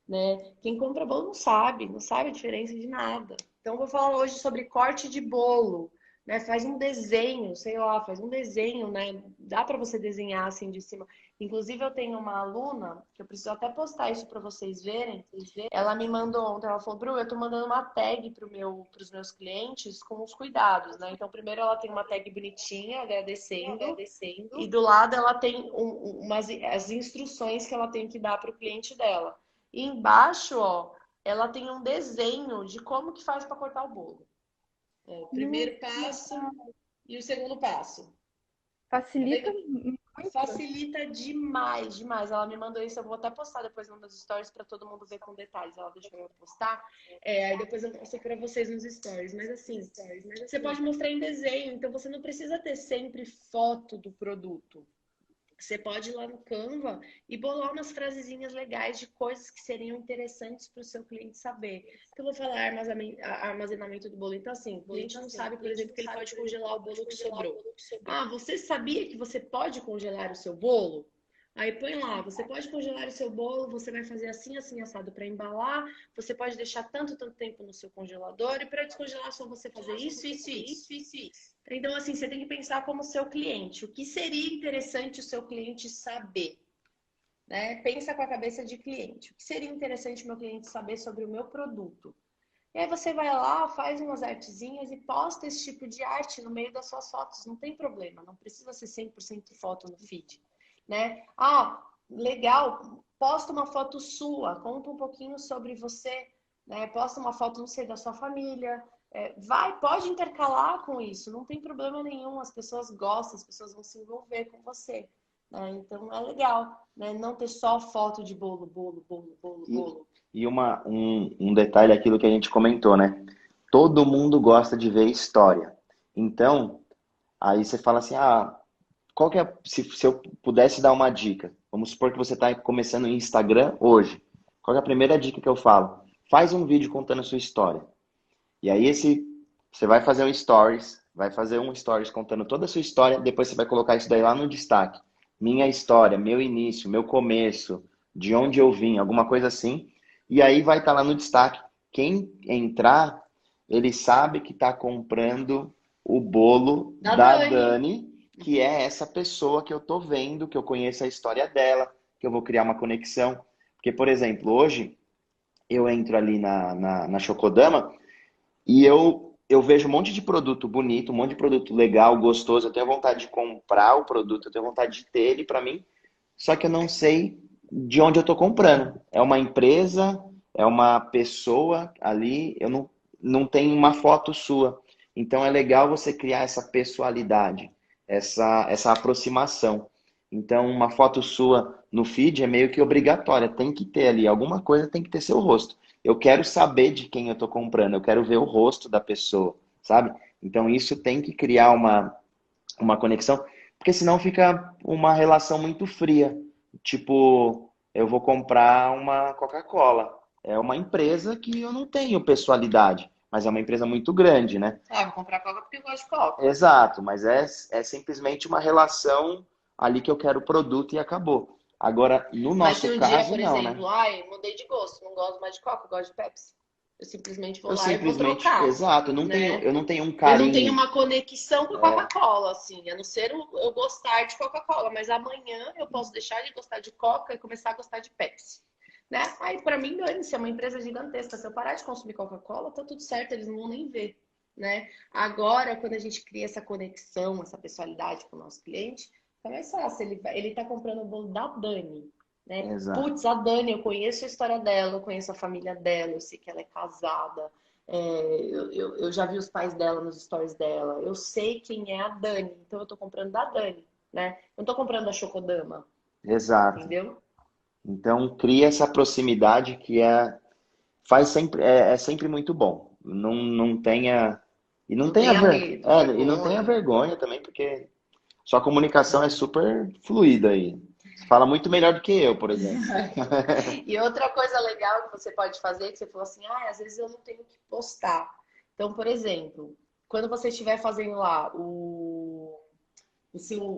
E: né? Quem compra bolo não sabe a diferença de nada. Então, eu vou falar hoje sobre corte de bolo, né? Faz um desenho, sei lá, faz um desenho, né? Dá para você desenhar assim de cima. Inclusive, eu tenho uma aluna, que eu preciso até postar isso para vocês verem. Ela me mandou ontem, ela falou, Bru, eu tô mandando uma tag pros meus clientes com os cuidados, né? Então, primeiro ela tem uma tag bonitinha, agradecendo. E do lado ela tem as instruções que ela tem que dar para o cliente dela. E embaixo, ó, ela tem um desenho de como que faz para cortar o bolo. Ó, o primeiro passo e o segundo passo.
C: Facilita
E: Facilita demais, demais. Ela me mandou isso, eu vou até postar depois nos meus stories para todo mundo ver com detalhes. Ela deixou eu postar. Aí depois eu mostro para vocês nos stories. Mas assim, você pode mostrar em desenho, então você não precisa ter sempre foto do produto. Você pode ir lá no Canva e bolar umas frasezinhas legais de coisas que seriam interessantes para o seu cliente saber. Porque eu vou falar armazenamento do bolo. Então, assim, o cliente não sabe, por exemplo, que ele pode congelar o bolo que sobrou. Ah, você sabia que você pode congelar o seu bolo? Aí põe lá, você pode congelar o seu bolo, você vai fazer assim, assim, assado para embalar, você pode deixar tanto tempo no seu congelador, e para descongelar só você fazer isso. Então, assim, você tem que pensar como seu cliente. O que seria interessante o seu cliente saber? Né? Pensa com a cabeça de cliente. O que seria interessante o meu cliente saber sobre o meu produto? E aí você vai lá, faz umas artezinhas e posta esse tipo de arte no meio das suas fotos. Não tem problema, não precisa ser 100% foto no feed. Né? Ah, legal, posta uma foto sua, conta um pouquinho sobre você, né? Posta uma foto, não sei, da sua família, pode intercalar com isso, não tem problema nenhum, as pessoas gostam, as pessoas vão se envolver com você, né? Então é legal, né? Não ter só foto de bolo.
D: E um detalhe, aquilo que a gente comentou, né? Todo mundo gosta de ver história. Então, aí você fala assim, qual que é, se eu pudesse dar uma dica, vamos supor que você está começando no Instagram hoje, qual que é a primeira dica que eu falo? Faz um vídeo contando a sua história. E aí você vai fazer um stories contando toda a sua história, depois você vai colocar isso daí lá no destaque. Minha história, meu início, meu começo, de onde eu vim, alguma coisa assim. E aí vai estar lá no destaque. Quem entrar, ele sabe que está comprando o bolo da Dani, que é essa pessoa que eu tô vendo, que eu conheço a história dela, que eu vou criar uma conexão. Porque, por exemplo, hoje eu entro ali na Chocodama e eu vejo um monte de produto bonito, um monte de produto legal, gostoso. Eu tenho vontade de comprar o produto, eu tenho vontade de ter ele para mim, só que eu não sei de onde eu tô comprando. É uma empresa, é uma pessoa ali, eu não tenho uma foto sua. Então é legal você criar essa pessoalidade, essa aproximação. Então, uma foto sua no feed é meio que obrigatória. Tem que ter ali, alguma coisa tem que ter seu rosto. Eu quero saber de quem eu estou comprando, eu quero ver o rosto da pessoa, sabe? Então, isso tem que criar uma conexão, porque senão fica uma relação muito fria. Tipo, eu vou comprar uma Coca-Cola. É uma empresa que eu não tenho pessoalidade. Mas é uma empresa muito grande, né?
E: Vou comprar Coca porque eu gosto de Coca.
D: Exato, mas é simplesmente uma relação ali que eu quero o produto e acabou. Agora, no nosso
E: Mas se um
D: caso,
E: dia, por
D: não,
E: exemplo,
D: né?
E: mudei de gosto, não gosto mais de Coca, eu gosto de Pepsi. Eu simplesmente vou
D: Eu
E: lá e vou
D: simplesmente,
E: trocar.
D: exato,
E: né?
D: eu não tenho um
E: Eu
D: carinho.
E: não tenho uma conexão com a Coca-Cola, assim, a não ser eu gostar de Coca-Cola, mas amanhã eu posso deixar de gostar de Coca e começar a gostar de Pepsi. Né? Aí, pra mim, se é uma empresa gigantesca, se eu parar de consumir Coca-Cola, tá tudo certo, eles não vão nem ver. Né? Agora, quando a gente cria essa conexão, essa pessoalidade com o nosso cliente, é mais fácil. Ele tá comprando o bolo da Dani. Né?
D: Exato.
E: Putz, a Dani, eu conheço a história dela, eu conheço a família dela, eu sei que ela é casada, eu já vi os pais dela nos stories dela, eu sei quem é a Dani, então eu tô comprando da Dani, né? Eu não tô comprando da Chocodama.
D: Exato.
E: Entendeu?
D: Então, cria essa proximidade que é sempre muito bom. Não tenha... E não tenha
E: medo,
D: e não tenha vergonha também, porque sua comunicação é super fluida aí. Você fala muito melhor do que eu, por exemplo.
E: E outra coisa legal que você pode fazer, que você falou assim, às vezes eu não tenho que postar. Então, por exemplo, quando você estiver fazendo lá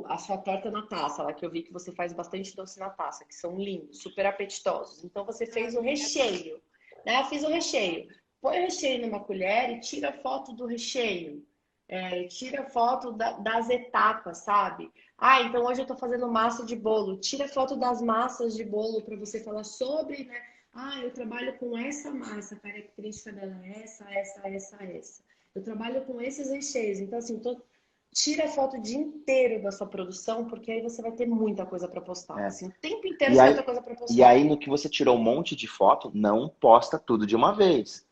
E: a sua torta na taça, lá que eu vi que você faz bastante doce na taça, que são lindos, super apetitosos. Então, você fez o recheio, né? Eu fiz o recheio. Põe o recheio numa colher e tira foto do recheio. Tira foto das etapas, sabe? Então hoje eu tô fazendo massa de bolo. Tira foto das massas de bolo para você falar sobre, né? Eu trabalho com essa massa, a característica dela é essa. Eu trabalho com esses recheios. Então, assim, tira foto o dia inteiro da sua produção, porque aí você vai ter muita coisa para postar. Assim, o tempo inteiro você vai ter coisa para postar.
D: E aí, no que você tirou um monte de foto, não posta tudo de uma vez.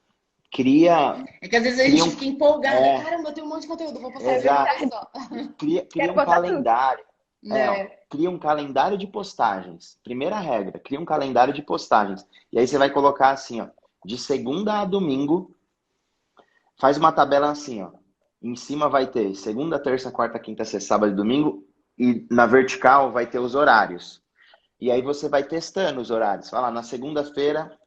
D: cria,
E: É que às vezes a
D: cria
E: gente fica empolgada.
D: é,
E: Caramba, eu tenho um monte de conteúdo, vou postar
D: exato,
E: verdade só.
D: cria
C: Quero
D: um
C: botar tudo.
D: calendário.
E: Né?
D: Cria um calendário de postagens. Primeira regra, cria um calendário de postagens. E aí você vai colocar assim, ó, de segunda a domingo, faz uma tabela assim, ó. Em cima vai ter segunda, terça, quarta, quinta, sexta, sábado e domingo, e na vertical vai ter os horários. E aí você vai testando os horários. Fala, na segunda-feira,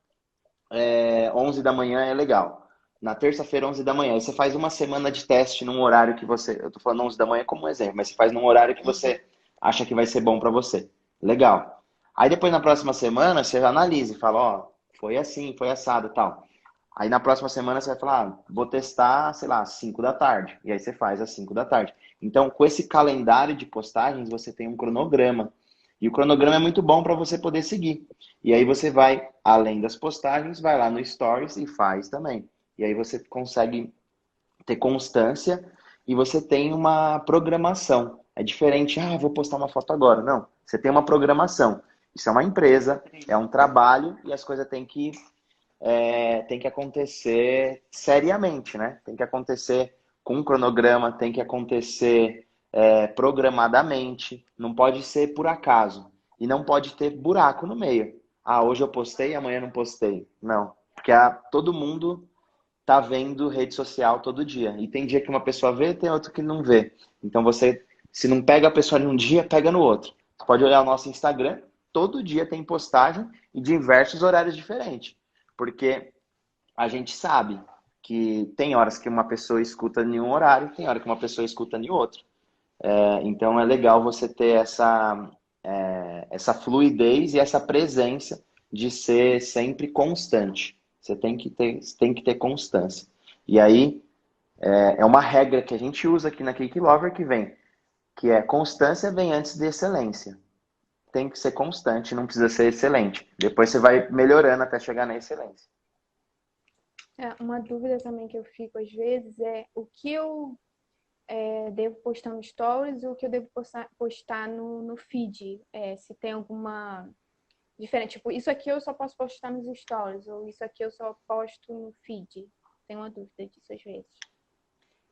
D: 11 da manhã é legal. Na terça-feira, 11 da manhã. Aí você faz uma semana de teste num horário que você... Eu tô falando 11 da manhã como um exemplo, mas você faz num horário que você acha que vai ser bom para você. Legal. Aí depois, na próxima semana, você analisa e fala, ó, foi assim, foi assado e tal. Aí na próxima semana você vai falar, vou testar, sei lá, às 5 da tarde. E aí você faz às 5 da tarde. Então, com esse calendário de postagens, você tem um cronograma. E o cronograma é muito bom para você poder seguir. E aí você vai, além das postagens, vai lá no Stories e faz também. E aí você consegue ter constância e você tem uma programação. É diferente, vou postar uma foto agora. Não, você tem uma programação. Isso é uma empresa, é um trabalho e as coisas tem que acontecer seriamente, né? Tem que acontecer com um cronograma, tem que acontecer programadamente, não pode ser por acaso. E não pode ter buraco no meio. Hoje eu postei, amanhã não postei. Não, porque todo mundo tá vendo rede social todo dia. E tem dia que uma pessoa vê, tem outro que não vê. Então você, se não pega a pessoa em um dia, pega no outro. Você pode olhar o nosso Instagram, todo dia tem postagem e diversos horários diferentes. Porque a gente sabe que tem horas que uma pessoa escuta em um horário, tem hora que uma pessoa escuta em outro. Então é legal você ter essa fluidez e essa presença de ser sempre constante. Você tem que ter constância. E aí é uma regra que a gente usa aqui na Cake Lover que é constância vem antes de excelência. Tem que ser constante, não precisa ser excelente. Depois você vai melhorando até chegar na excelência.
C: Uma dúvida também que eu fico às vezes é o que eu devo postar no Stories e o que eu devo postar no feed. Se tem alguma diferente. Tipo, isso aqui eu só posso postar nos Stories ou isso aqui eu só posto no feed. Tenho uma dúvida disso às vezes.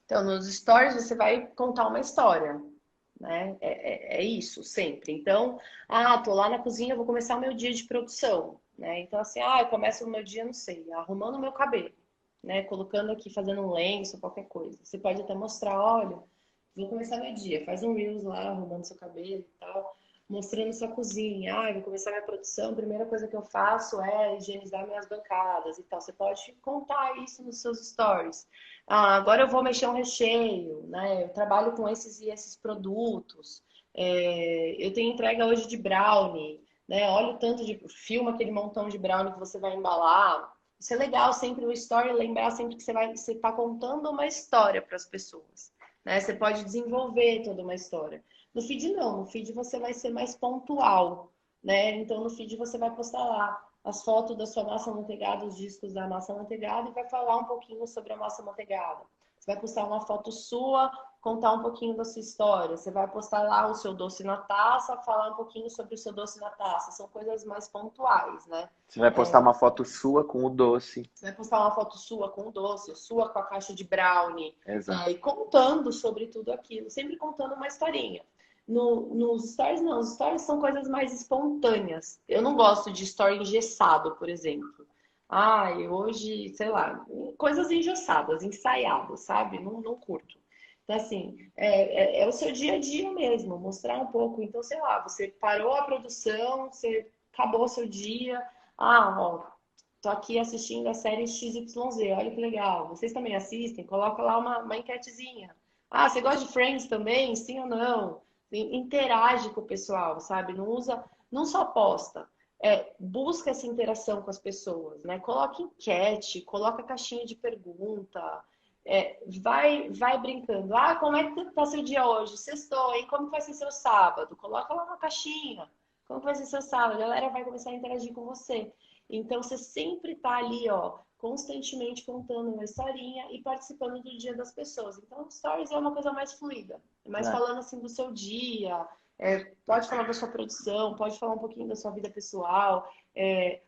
E: Então, nos stories você vai contar uma história, né? É isso, sempre. Então, tô lá na cozinha, vou começar o meu dia de produção, né? Então, assim, eu começo o meu dia, não sei, arrumando o meu cabelo, né? Colocando aqui, fazendo um lenço, qualquer coisa. Você pode até mostrar, olha, vou começar meu dia, faz um Reels lá, arrumando seu cabelo e tal, mostrando sua cozinha. Vou começar minha produção, a primeira coisa que eu faço é higienizar minhas bancadas e tal. Você pode contar isso nos seus stories. Agora eu vou mexer um recheio, né? Eu trabalho com esses e esses produtos. Eu tenho entrega hoje de brownie, né? Olha o tanto de... Filma aquele montão de brownie que você vai embalar. Isso é legal sempre no story, lembrar sempre que você está contando uma história para as pessoas, né? Você pode desenvolver toda uma história. No feed não, no feed você vai ser mais pontual, né? Então no feed você vai postar lá as fotos da sua massa amanteigada, os discos da massa amanteigada e vai falar um pouquinho sobre a massa amanteigada. Você vai postar uma foto sua, contar um pouquinho da sua história. Você vai postar lá o seu doce na taça, falar um pouquinho sobre o seu doce na taça. São coisas mais pontuais, né?
D: Você vai postar uma foto sua com o doce.
E: Você vai postar uma foto sua com o doce, sua com a caixa de brownie.
D: Exato.
E: E contando sobre tudo aquilo, sempre contando uma historinha. Nos stories, não. Os stories são coisas mais espontâneas. Eu não gosto de story engessado, por exemplo. Hoje, sei lá, coisas engessadas, ensaiadas, sabe? Não curto. Então, assim, é o seu dia a dia mesmo, mostrar um pouco. Então, sei lá, você parou a produção, você acabou o seu dia. Tô aqui assistindo a série XYZ, olha que legal. Vocês também assistem? Coloca lá uma enquetezinha. Você gosta de Friends também? Sim ou não? Interage com o pessoal, sabe? Não só posta. Busca essa interação com as pessoas, né? Coloca enquete, coloca caixinha de pergunta. Vai brincando. Como é que tá seu dia hoje? Sextou, hein? Como que vai ser seu sábado? Coloca lá uma caixinha. Como que vai ser seu sábado? A galera vai começar a interagir com você. Então, você sempre tá ali, constantemente contando uma historinha e participando do dia das pessoas. Então, stories é uma coisa mais fluida. É mais falando, assim, do seu dia. Pode falar da sua produção, pode falar um pouquinho da sua vida pessoal.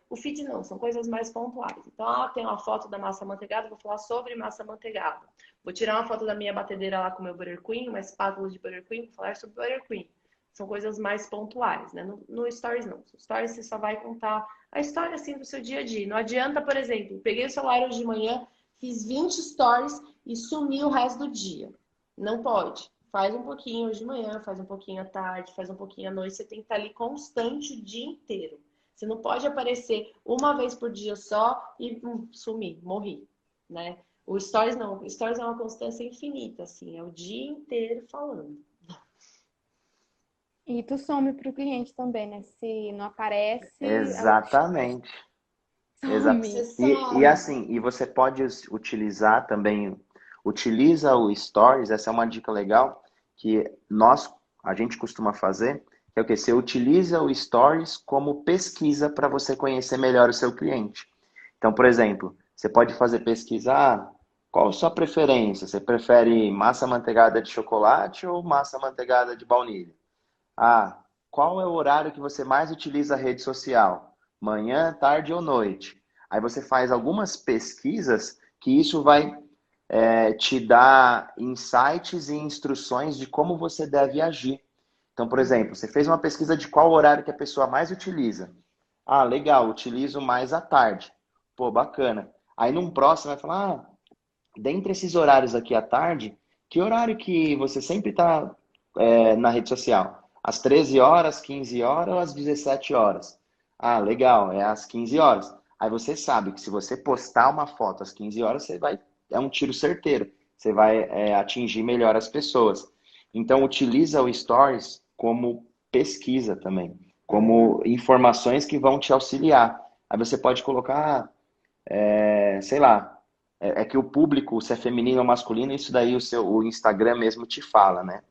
A: O feed não, são coisas mais pontuais. Então, tem uma foto da massa amanteigada, vou falar sobre massa amanteigada. Vou tirar uma foto da minha batedeira lá com o meu Butter Queen, uma espátula de Butter Queen, vou falar sobre Butter Queen. São coisas mais pontuais, né? No Stories não. No Stories você só vai contar a história assim do seu dia a dia. Não adianta, por exemplo, peguei o celular hoje de manhã, fiz 20 stories e sumi o resto do dia. Não pode. Faz um pouquinho hoje de manhã, faz um pouquinho à tarde, faz um pouquinho à noite. Você tem que estar ali constante o dia inteiro. Você não pode aparecer uma vez por dia só e sumir, morri, né? O Stories não. O Stories é uma constância infinita, assim. É o dia inteiro falando.
C: E tu some pro cliente também, né? Se não aparece,
D: Exatamente.
C: some.
D: E assim, e você pode utilizar também, utiliza o Stories, essa é uma dica legal que a gente costuma fazer, que é o que? Você utiliza o Stories como pesquisa para você conhecer melhor o seu cliente. Então, por exemplo, você pode fazer pesquisa, qual a sua preferência? Você prefere massa amanteigada de chocolate ou massa amanteigada de baunilha? Qual é o horário que você mais utiliza a rede social? Manhã, tarde ou noite? Aí você faz algumas pesquisas que isso vai te dar insights e instruções de como você deve agir. Então, por exemplo, você fez uma pesquisa de qual horário que a pessoa mais utiliza. Legal, utilizo mais à tarde. Pô, bacana. Aí num próximo vai falar, dentre esses horários aqui à tarde, que horário que você sempre está na rede social? Às 13 horas, 15 horas ou às 17 horas? Legal, é às 15 horas. Aí você sabe que se você postar uma foto às 15 horas, é um tiro certeiro. Você vai atingir melhor as pessoas. Então, utiliza o Stories como pesquisa também, como informações que vão te auxiliar. Aí você pode colocar, sei lá, que o público, se é feminino ou masculino, isso daí o Instagram mesmo te fala, né?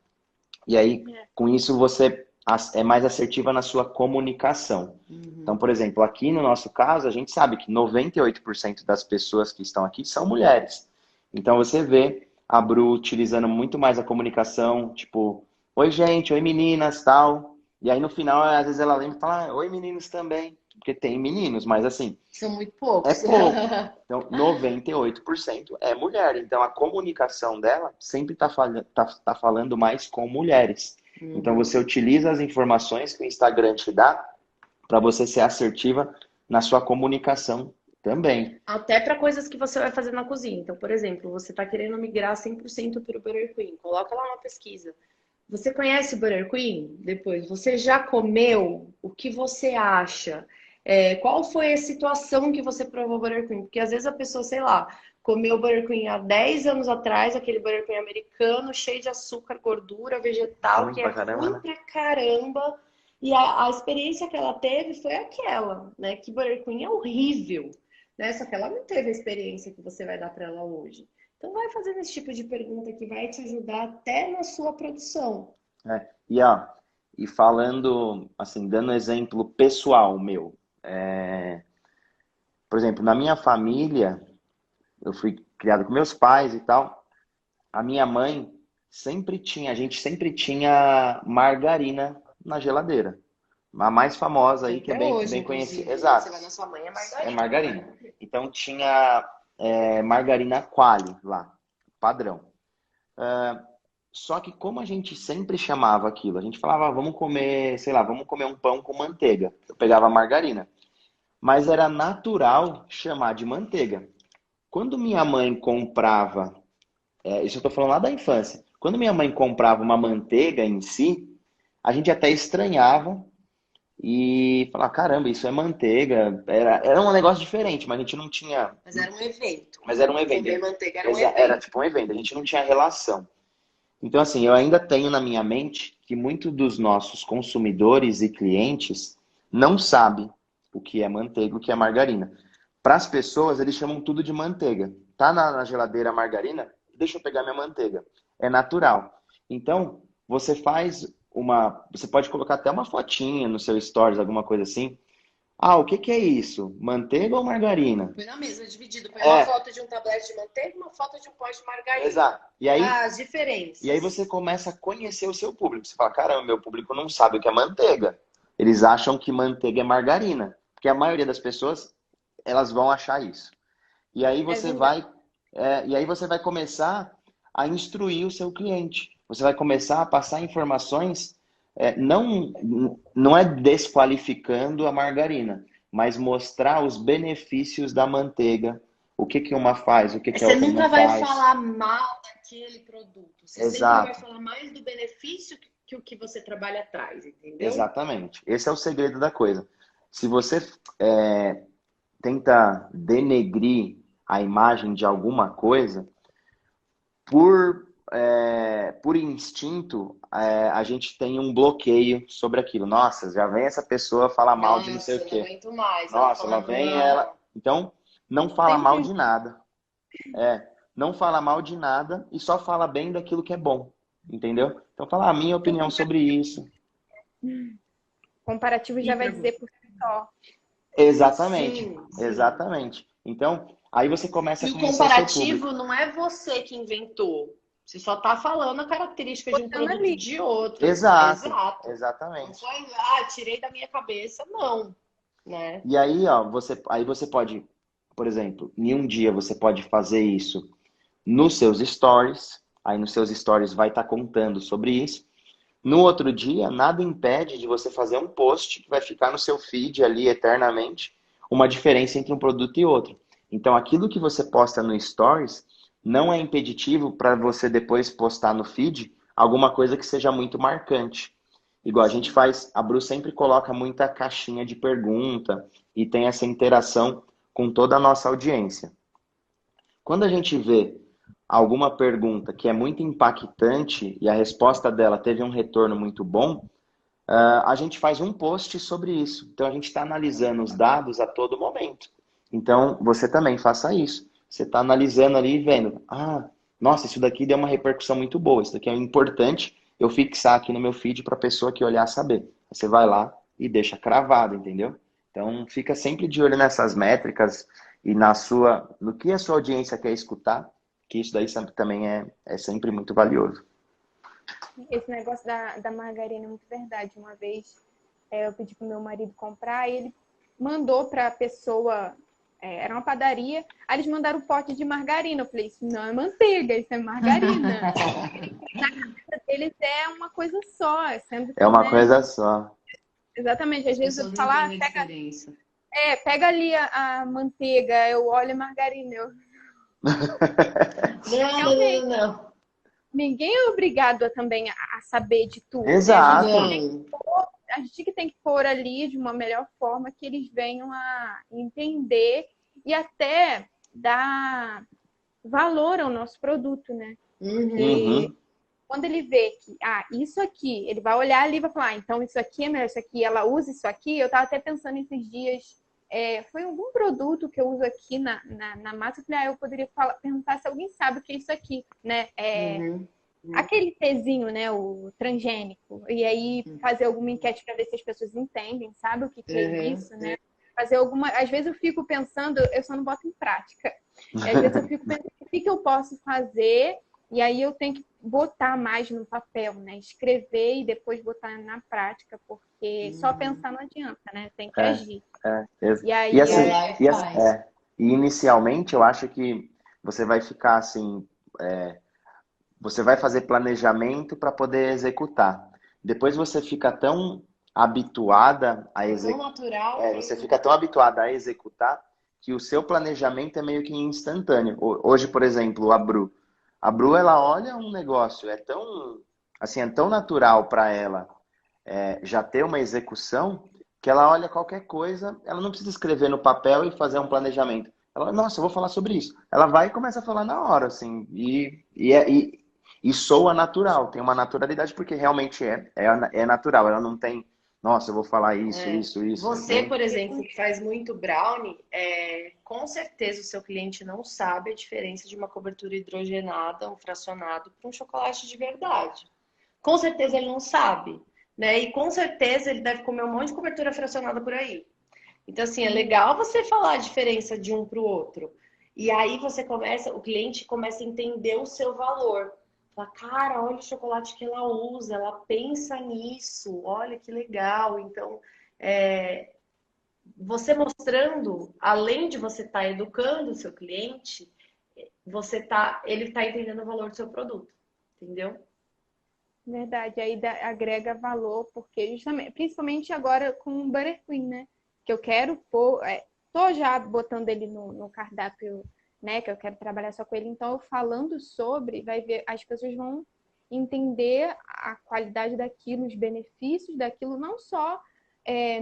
D: E aí, com isso, você é mais assertiva na sua comunicação. Então, por exemplo, aqui no nosso caso, a gente sabe que 98% das pessoas que estão aqui são mulheres. Então, você vê a Bru utilizando muito mais a comunicação, tipo, oi, gente, oi, meninas, tal. E aí, no final, às vezes ela lembra e fala, oi, meninos também. Porque tem meninos, mas assim...
E: São muito poucos.
D: É pouco. Então, 98% é mulher. Então, a comunicação dela sempre tá falando mais com mulheres. Então, você utiliza as informações que o Instagram te dá para você ser assertiva na sua comunicação também.
A: Até para coisas que você vai fazer na cozinha. Então, por exemplo, você está querendo migrar 100% para o Butter Queen. Coloca lá uma pesquisa. Você conhece o Butter Queen? Depois, você já comeu? O que você acha? Qual foi a situação que você provou Butter Queen? Porque às vezes a pessoa, sei lá, comeu Butter Queen há 10 anos atrás, aquele Butter Queen americano, cheio de açúcar, gordura, vegetal, que é ruim pra caramba. E a experiência que ela teve foi aquela, né? Que Butter Queen é horrível, né? Só que ela não teve a experiência que você vai dar para ela hoje. Então vai fazendo esse tipo de pergunta que vai te ajudar até na sua produção.
D: E falando, assim, dando exemplo pessoal meu. Por exemplo, na minha família, eu fui criado com meus pais e tal. A minha mãe a gente sempre tinha margarina na geladeira. A mais famosa aí, que é bem conhecida. Exato.
E: Você vai na sua mãe, é margarina.
D: É margarina. Então tinha margarina Qualy lá, padrão. Só que como a gente sempre chamava aquilo, a gente falava, vamos comer, sei lá, vamos comer um pão com manteiga. Eu pegava a margarina. Mas era natural chamar de manteiga. Quando minha mãe comprava, isso eu tô falando lá da infância, quando minha mãe comprava uma manteiga em si, a gente até estranhava e falava, caramba, isso é manteiga. Era um negócio diferente, mas a gente não tinha...
E: Mas era um evento.
D: Mas era um evento.
E: Comer manteiga era um evento.
D: Era tipo um evento, a gente não tinha relação. Então, assim, eu ainda tenho na minha mente que muitos dos nossos consumidores e clientes não sabem o que é manteiga, o que é margarina. Para as pessoas, eles chamam tudo de manteiga. Tá na geladeira a margarina? Deixa eu pegar minha manteiga. É natural. Então, você pode colocar até uma fotinha no seu stories, alguma coisa assim. O que é isso? Manteiga ou margarina?
E: Põe na mesa, dividido. Põe uma foto de um tablete de manteiga e uma foto de um pó de margarina.
D: Exato. E aí,
E: as diferenças.
D: E aí você começa a conhecer o seu público. Você fala, caramba, meu público não sabe o que é manteiga. Eles acham que manteiga é margarina. Porque a maioria das pessoas, elas vão achar isso. E aí você
C: verdade.
D: vai começar a instruir o seu cliente. Você vai começar a passar informações, não é desqualificando a margarina, mas mostrar os benefícios da manteiga, o que que uma faz, o que que a
E: Você
D: outra não
E: nunca vai
D: faz.
E: falar mal daquele produto. Você sempre vai
D: Exato,
E: falar mais do benefício que o que você trabalha traz, entendeu?
D: exatamente. Esse é o segredo da coisa. Se você tenta denegrir a imagem de alguma coisa, por instinto, a gente tem um bloqueio sobre aquilo. Nossa, já vem essa pessoa falar mal de não sei
E: Nossa,
D: o
E: eu não
D: quê.
E: aguento mais. Ela
D: Nossa, ela
E: falando
D: vem ela.
E: mal.
D: Então, não fala mal
C: Sempre
D: de nada. Não fala mal de nada e só fala bem daquilo que é bom. Entendeu? Então, fala a minha opinião sobre isso.
C: comparativo
E: E
C: já vai
E: pra
C: dizer
E: você?
C: por si só.
D: Exatamente.
E: Sim, sim.
D: Exatamente. Então, aí você começa a
E: E o
D: conhecer o seu público.
E: comparativo não é você que inventou. Você só está falando a característica de um
C: Botando
E: produto
C: ali.
E: de outro.
D: Exato.
E: Exato. Não
D: Exatamente.
E: foi, tirei da minha cabeça, não, né?
D: E aí, ó, aí você pode, por exemplo, em um dia você pode fazer isso nos seus stories. Aí nos seus stories vai estar contando sobre isso. No outro dia, nada impede de você fazer um post que vai ficar no seu feed ali eternamente, uma diferença entre um produto e outro. Então, aquilo que você posta no Stories não é impeditivo para você depois postar no feed alguma coisa que seja muito marcante. Igual a gente
E: Sim.
D: faz, a Bru sempre coloca muita caixinha de pergunta e tem essa interação com toda a nossa audiência. Quando a gente vê alguma pergunta que é muito impactante e a resposta dela teve um retorno muito bom, a gente faz um post sobre isso. Então a gente está analisando os dados a todo momento. Então você também faça isso. Você está analisando ali e vendo, nossa, isso daqui deu uma repercussão muito boa. Isso daqui é importante eu fixar aqui no meu feed para a pessoa que olhar saber. Você vai lá e deixa cravado, entendeu? Então fica sempre de olho nessas métricas e no que a sua audiência quer escutar, que isso daí também é sempre muito valioso.
C: Esse negócio da margarina é muito verdade. Uma vez eu pedi pro meu marido comprar e ele mandou para a pessoa, era uma padaria, aí eles mandaram um pote de margarina. Eu falei, isso não é manteiga, isso é margarina. Na cabeça deles é uma coisa só, sendo
D: É
C: que,
D: uma
C: né?
D: coisa só.
C: Exatamente, às
E: As
C: vezes eu
E: pessoas não
C: falo,
E: entendem a diferença.
C: pega ali a manteiga, eu olho a margarina.
E: Não, não,
C: Realmente,
E: não, não.
C: ninguém é obrigado também a saber de tudo, né?
D: Exato.
E: Não.
C: A gente que tem que pôr ali de uma melhor forma que eles venham a entender e até dar valor ao nosso produto, né? Porque
D: Uhum.
C: quando ele vê que, isso aqui, ele vai olhar ali e vai falar, então isso aqui é melhor, isso aqui, ela usa isso aqui. Eu tava até pensando esses dias, foi algum produto que eu uso aqui na massa, eu falei, eu poderia perguntar se alguém sabe o que é isso aqui, né?
E: Uhum.
C: Aquele tezinho, né, o transgênico, e aí fazer alguma enquete para ver se as pessoas entendem, sabe o que é
E: Uhum.
C: isso, né? Fazer alguma. Às vezes eu fico pensando, eu só não boto em prática. E às vezes eu fico pensando o que eu posso fazer, e aí eu tenho que botar mais no papel, né? Escrever e depois botar na prática, porque só pensar não adianta, né? Tem que
D: É,
C: agir.
D: é.
C: E
D: E
C: aí
E: Vai
D: assim,
E: lá e faz.
D: e inicialmente eu acho que você vai ficar assim, você vai fazer planejamento para poder executar. Depois você fica tão habituada a
E: É tão natural
D: você
E: que.
D: fica tão habituada a executar que o seu planejamento é meio que instantâneo. Hoje, por exemplo, a Bru ela olha um negócio, é tão natural para ela já ter uma execução que ela olha qualquer coisa, ela não precisa escrever no papel e fazer um planejamento. Ela, nossa, eu vou falar sobre isso. Ela vai e começa a falar na hora, assim, e soa natural, tem uma naturalidade porque realmente é natural. Ela não tem, nossa, eu vou falar isso,
E: É.
D: isso, isso.
E: Você,
D: Não.
E: por exemplo, que faz muito brownie, com certeza o seu cliente não sabe a diferença de uma cobertura hidrogenada, um fracionado, para um chocolate de verdade. Com certeza ele não sabe, né? E com certeza ele deve comer um monte de cobertura fracionada por aí. Então, assim, é legal você falar a diferença de um para o outro. E aí o cliente começa a entender o seu valor. Fala, cara, olha o chocolate que ela usa, ela pensa nisso, olha que legal. Então, é, você mostrando, além de você estar educando o seu cliente, ele tá entendendo o valor do seu produto, entendeu?
C: Verdade, aí agrega valor, porque justamente, principalmente agora com o Buttercream, né? Que eu quero pôr, tô já botando ele no cardápio, né? Que eu quero trabalhar só com ele. Então, eu falando sobre, vai ver, as pessoas vão entender a qualidade daquilo, os benefícios daquilo, não só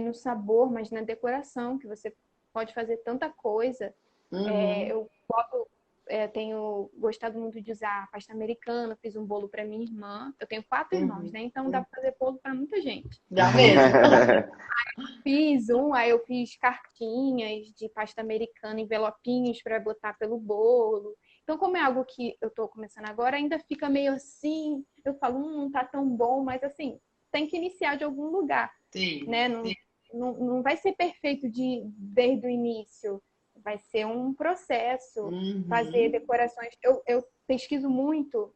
C: no sabor, mas na decoração, que você pode fazer tanta coisa.
E: Uhum,
C: Eu tenho gostado muito de usar pasta americana, fiz um bolo para minha irmã. Eu tenho 4 irmãos,
E: uhum.
C: né? Então dá para fazer bolo para muita gente.
E: Dá mesmo.
C: Aí eu fiz cartinhas de pasta americana, envelopinhos para botar pelo bolo. Então, como é algo que eu estou começando agora, ainda fica meio assim. Eu falo, não tá tão bom, mas assim, tem que iniciar de algum lugar,
E: Sim,
C: né? Não vai ser perfeito desde o início. Vai ser um processo. Fazer
E: uhum.
C: decorações. Eu pesquiso muito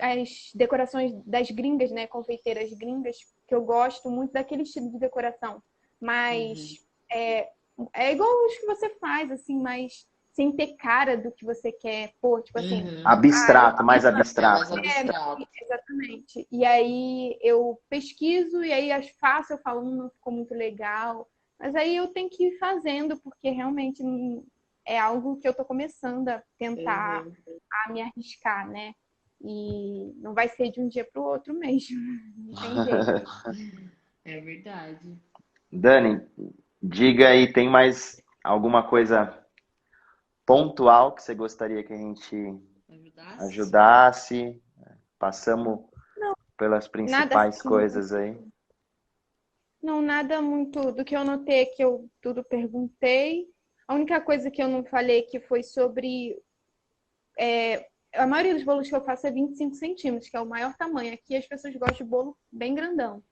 C: as decorações das gringas, né? Confeiteiras gringas, que eu gosto muito daquele estilo de decoração.
E: Uhum.
C: Mas é igual os que você faz, assim, mas sem ter cara do que você quer pôr. Tipo assim,
E: Uhum.
D: Abstrato, mais
E: É mais
D: abstrato.
E: abstrato.
C: exatamente. E aí eu pesquiso e aí as faço, eu falo, não ficou muito legal. Mas aí eu tenho que ir fazendo, porque realmente é algo que eu tô começando a tentar
E: Uhum.
C: a me arriscar, né? E não vai ser de um dia para o outro mesmo. Não tem jeito.
E: É verdade.
D: Dani, diga aí, tem mais alguma coisa pontual que você gostaria que a gente
E: Ajudasse?
D: ajudasse? Passamos
C: Não,
D: pelas
C: nada
D: principais
C: assim.
D: coisas aí.
C: Não, nada muito do que eu notei que eu tudo perguntei. A única coisa que eu não falei que foi sobre. A maioria dos bolos que eu faço é 25 centímetros, que é o maior tamanho. Aqui as pessoas gostam de bolo bem grandão.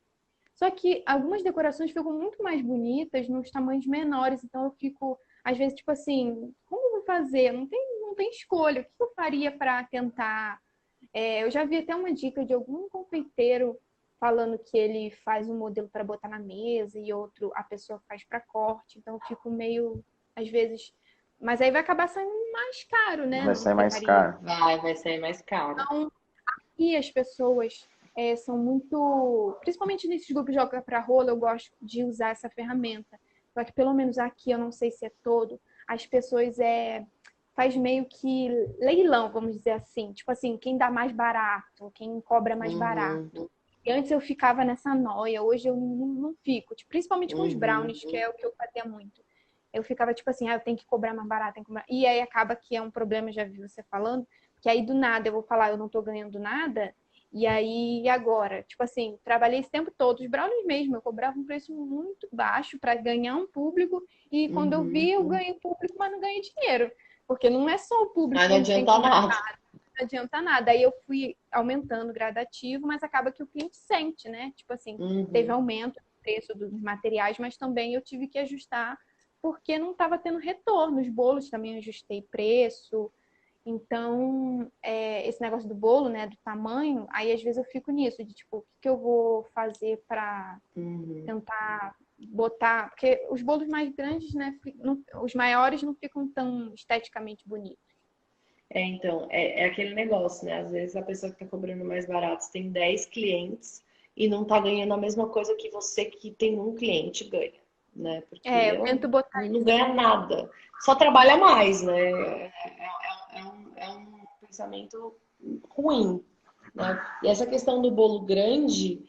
C: Só que algumas decorações ficam muito mais bonitas nos tamanhos menores, então eu fico, às vezes, tipo assim, como eu vou fazer? Não tem escolha. O que eu faria para tentar? Eu já vi até uma dica de algum confeiteiro falando que ele faz um modelo para botar na mesa e outro a pessoa faz para corte, então eu fico meio, às vezes. Mas aí vai acabar saindo mais caro, né?
D: Vai
C: Não
D: ser mais
C: ficaria.
D: caro.
E: Vai sair mais caro.
C: E as pessoas são muito. Principalmente nesses grupos de joga para rola, eu gosto de usar essa ferramenta. Só que pelo menos aqui, eu não sei se é todo, as pessoas faz meio que leilão, vamos dizer assim. Tipo assim, quem dá mais barato, quem cobra mais
E: Uhum,
C: barato. E antes eu ficava nessa noia, hoje eu não fico. Tipo, principalmente com os
E: uhum.
C: brownies, que é o que eu fazia muito. Eu ficava tipo assim, eu tenho que cobrar mais barato, tenho que cobrar. E aí acaba que é um problema, já vi você falando, que aí do nada eu vou falar, eu não tô ganhando nada, e aí e agora? Tipo assim, trabalhei esse tempo todo, os brownies mesmo, eu cobrava um preço muito baixo para ganhar um público, e quando eu
E: Uhum.
C: vi, eu ganhei público, mas não ganhei dinheiro. Porque não é só o
E: Mas
C: público
E: não
C: que tem
E: adianta nada.
C: contratado, não adianta nada. Aí eu fui aumentando gradativo, mas acaba que o cliente sente, né? Tipo assim, teve
E: Uhum.
C: aumento no preço dos materiais, mas também eu tive que ajustar porque não estava tendo retorno. Os bolos também ajustei preço. Então, esse negócio do bolo, né, do tamanho, aí às vezes eu fico nisso, de tipo, o que que eu vou fazer para
E: Uhum.
C: tentar botar. Porque os bolos mais grandes, né, os maiores não ficam tão esteticamente bonitos.
E: Então, é aquele negócio, né? Às vezes a pessoa que tá cobrando mais barato tem 10 clientes e não tá ganhando a mesma coisa que você que tem um cliente ganha, né? Porque
C: Eu
E: ela
C: tento botar
E: não
C: isso.
E: ganha nada, só trabalha mais, né? É um pensamento ruim, né? E essa questão do bolo grande,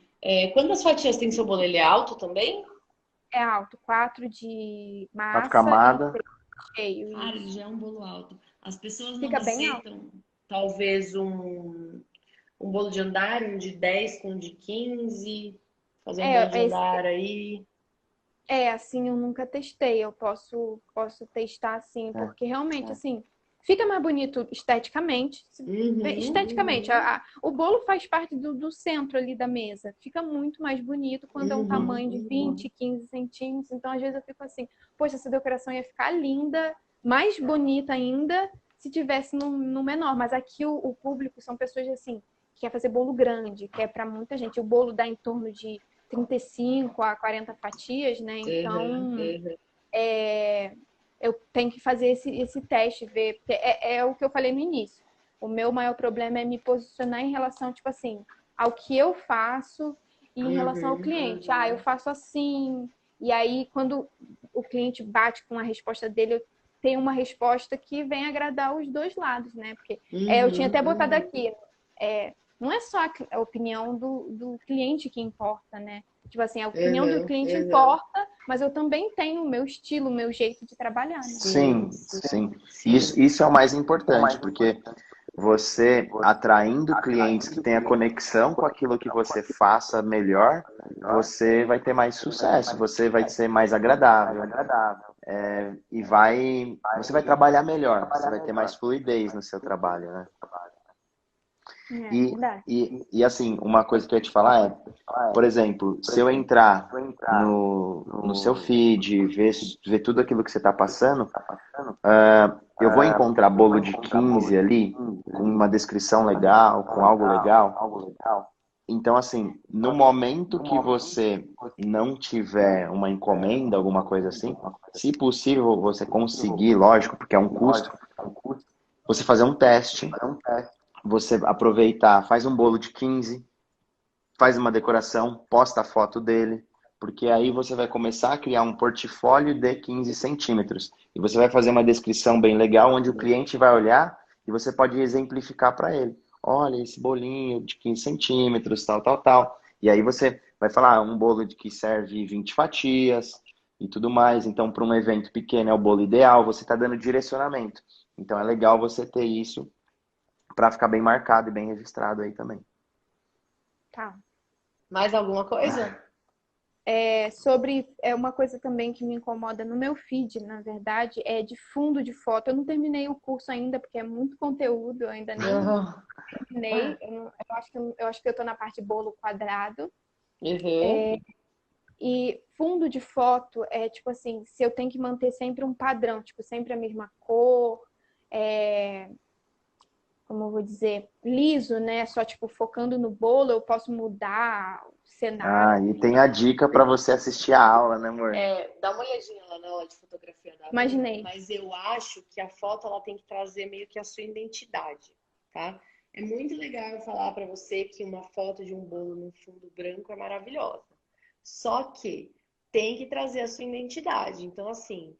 E: quantas fatias tem seu bolo? Ele é alto também?
C: É alto, 4 de
D: Quatro
C: massa e
D: camadas.
C: 3 cheio,
E: Cara, ele
C: isso.
E: já é um bolo alto. As pessoas não
C: Fica bem alto.
E: aceitam, talvez, um bolo de andar, um de 10 com um de 15, fazer um bolo de
C: Esse
E: andar aí.
C: assim, eu nunca testei. Eu posso testar assim,
D: É.
C: porque realmente, assim, fica mais bonito esteticamente.
E: Uhum,
C: Esteticamente, o bolo faz parte do centro ali da mesa. Fica muito mais bonito quando é um
E: uhum.
C: tamanho de 20, 15 centímetros. Então, às vezes, eu fico assim, poxa, essa decoração ia ficar linda, mais bonita ainda, se tivesse no menor. Mas aqui o público são pessoas assim, que quer fazer bolo grande, que é para muita gente. O bolo dá em torno de 35 a 40 fatias, né? Então,
E: Uhum.
C: eu tenho que fazer esse teste, ver. Porque é o que eu falei no início. O meu maior problema é me posicionar em relação, tipo assim, ao que eu faço e em relação ao cliente. Ah, eu faço assim. E aí, quando o cliente bate com a resposta dele, eu tenho uma resposta que vem agradar os dois lados, né? Porque eu tinha até botado aqui. Não é só a opinião do cliente que importa, né? Tipo assim, a opinião do cliente importa, mas eu também tenho o meu estilo, o meu jeito de trabalhar, né?
D: Sim, sim. Isso é o mais importante, porque você atraindo clientes que tenham conexão com aquilo que você faça melhor, você vai ter mais sucesso, você vai ser mais agradável, e você vai trabalhar melhor, você vai ter mais fluidez no seu trabalho, né?
C: Verdade.
D: E assim, uma coisa que eu ia te falar por exemplo, se eu entrar no seu feed, ver tudo aquilo que você está passando, eu vou encontrar bolo de 15 ali, com uma descrição legal, com algo legal. Então, assim, no momento que você não tiver uma encomenda, alguma coisa assim, se possível você conseguir, lógico, porque é um custo, você fazer um teste, você aproveitar, faz um bolo de 15, faz uma decoração, posta a foto dele, porque aí você vai começar a criar um portfólio de 15 centímetros. E você vai fazer uma descrição bem legal, onde o cliente vai olhar e você pode exemplificar para ele. Olha, esse bolinho de 15 centímetros, tal, tal, tal. E aí você vai falar, um bolo de que serve 20 fatias e tudo mais. Então, para um evento pequeno é o bolo ideal, você está dando direcionamento. Então, é legal você ter isso para ficar bem marcado e bem registrado aí também.
C: Tá.
E: Mais alguma coisa?
C: Sobre uma coisa também que me incomoda no meu feed, na verdade, é de fundo de foto. Eu não terminei o curso ainda, porque é muito conteúdo, eu ainda nem terminei. Eu acho que eu tô na parte bolo quadrado. E fundo de foto é tipo assim, se eu tenho que manter sempre um padrão, tipo, sempre a mesma cor, como eu vou dizer, liso, né? Só tipo focando no bolo, eu posso mudar o cenário.
D: E tem a dica para você assistir a aula, né, amor?
E: Dá uma olhadinha lá na aula de fotografia da
C: Imaginei.
E: Mas eu acho que a foto ela tem que trazer meio que a sua identidade, tá? É muito legal eu falar para você que uma foto de um bolo no fundo branco é maravilhosa. Só que tem que trazer a sua identidade. Então, assim,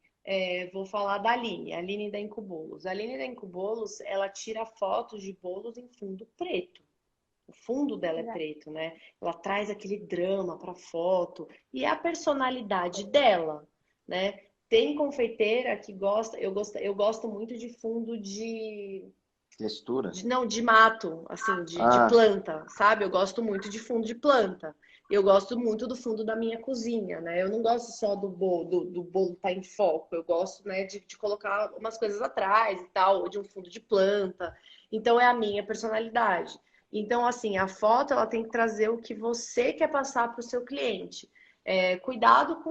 E: vou falar da Aline, a Aline da Incubolos. A Aline da Incubolos, ela tira fotos de bolos em fundo preto. O fundo dela é preto, né? Ela traz aquele drama para foto e é a personalidade dela, né? Tem confeiteira que gosta, eu gosto muito de fundo de
D: Textura?
E: não, de mato, assim, de planta, sabe? Eu gosto muito de fundo de planta. Eu gosto muito do fundo da minha cozinha, né? Eu não gosto só do bolo tá em foco. Eu gosto, né, de colocar umas coisas atrás e tal, ou de um fundo de planta. Então é a minha personalidade. Então, assim, a foto ela tem que trazer o que você quer passar para o seu cliente. Cuidado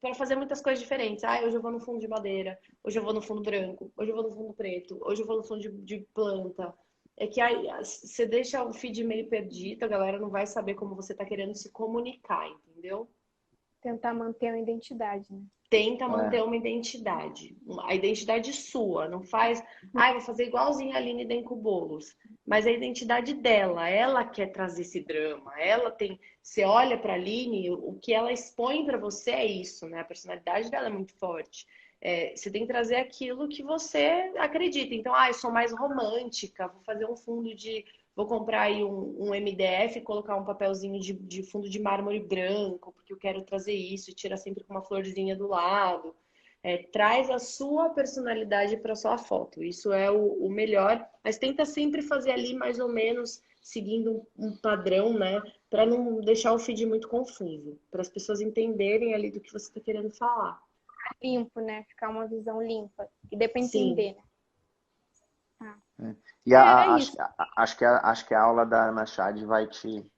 E: para fazer muitas coisas diferentes. Hoje eu vou no fundo de madeira, hoje eu vou no fundo branco, hoje eu vou no fundo preto, hoje eu vou no fundo de planta. É que aí você deixa o feed meio perdido, a galera não vai saber como você está querendo se comunicar, entendeu?
C: Tentar manter a identidade, né?
E: Tenta manter uma identidade, a identidade sua, não faz, vou fazer igualzinho a Aline da Incubolos, mas a identidade dela, ela quer trazer esse drama, você olha para a Aline, o que ela expõe para você é isso, né? A personalidade dela é muito forte. Você tem que trazer aquilo que você acredita. Então, eu sou mais romântica, vou fazer um fundo vou comprar aí um MDF e colocar um papelzinho de fundo de mármore branco, porque eu quero trazer isso, e tira sempre com uma florzinha do lado. Traz a sua personalidade para sua foto. Isso é o melhor, mas tenta sempre fazer ali mais ou menos seguindo um padrão, né? Para não deixar o feed muito confuso, para as pessoas entenderem ali do que você está querendo falar.
C: Limpo, né? Ficar uma visão limpa. E dê para
E: Sim.
C: entender, né?
D: E acho que a aula da Ana Chad vai te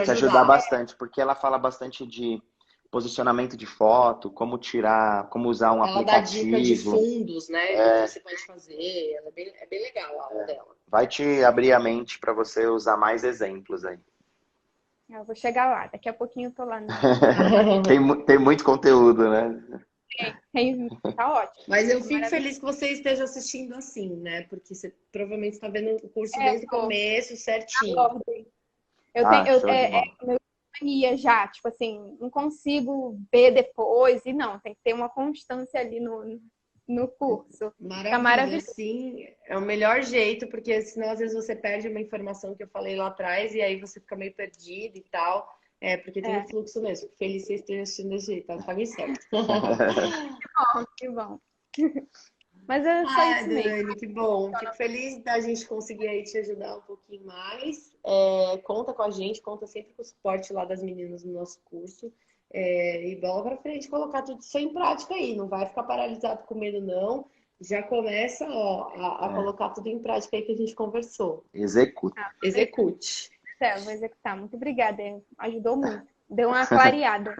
D: ajudar bastante, porque ela fala bastante de posicionamento de foto, como tirar, como usar um aplicativo.
E: Ela dá dica de fundos, né? Que você pode fazer. É bem legal a aula dela.
D: Vai te abrir a mente para você usar mais exemplos aí.
C: Eu vou chegar lá, daqui a pouquinho eu tô lá.
D: Tem muito conteúdo, né?
C: Tá ótimo.
E: Mas eu fico
C: Maravilha.
E: feliz que você esteja assistindo assim, né? Porque você provavelmente está vendo o curso
C: É,
E: desde o
C: tô.
E: começo, certinho.
C: Ordem. Eu
D: Ah,
C: tenho,
D: show de bola.
C: meu mania já, tipo assim, não consigo ver depois, e não, tem que ter uma constância ali no curso. Tá
E: Maravilha,
C: maravilhoso.
E: sim, é o melhor jeito, porque senão às vezes você perde uma informação que eu falei lá atrás e aí você fica meio perdido e tal. É, porque tem um fluxo mesmo. Feliz que vocês estejam assistindo desse jeito, tá bem certo.
C: Que bom. Mas é só
E: Ah,
C: isso mesmo.
E: Dani, que bom. Fico feliz da gente conseguir aí te ajudar um pouquinho mais. Conta com a gente, conta sempre com o suporte lá das meninas no nosso curso. E bola pra frente, colocar tudo isso em prática aí. Não vai ficar paralisado com medo, não. Já começa, ó, a colocar tudo em prática aí que a gente conversou.
D: Executa.
E: Execute.
C: Vou executar. Muito obrigada, ajudou muito. Deu uma clareada.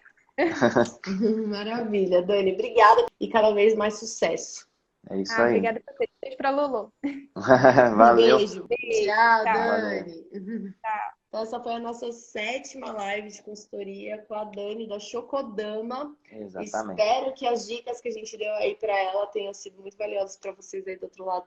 E: Maravilha, Dani. Obrigada e cada vez mais sucesso.
D: É isso aí.
C: Obrigada por vocês. Beijo pra Lolo.
D: Valeu.
E: Beijo. Tchau,
C: Tchau.
E: Dani. Então, essa foi a nossa 7ª live de consultoria com a Dani da Chokodama.
D: Exatamente.
E: Espero que as dicas que a gente deu aí para ela tenham sido muito valiosas para vocês aí do outro lado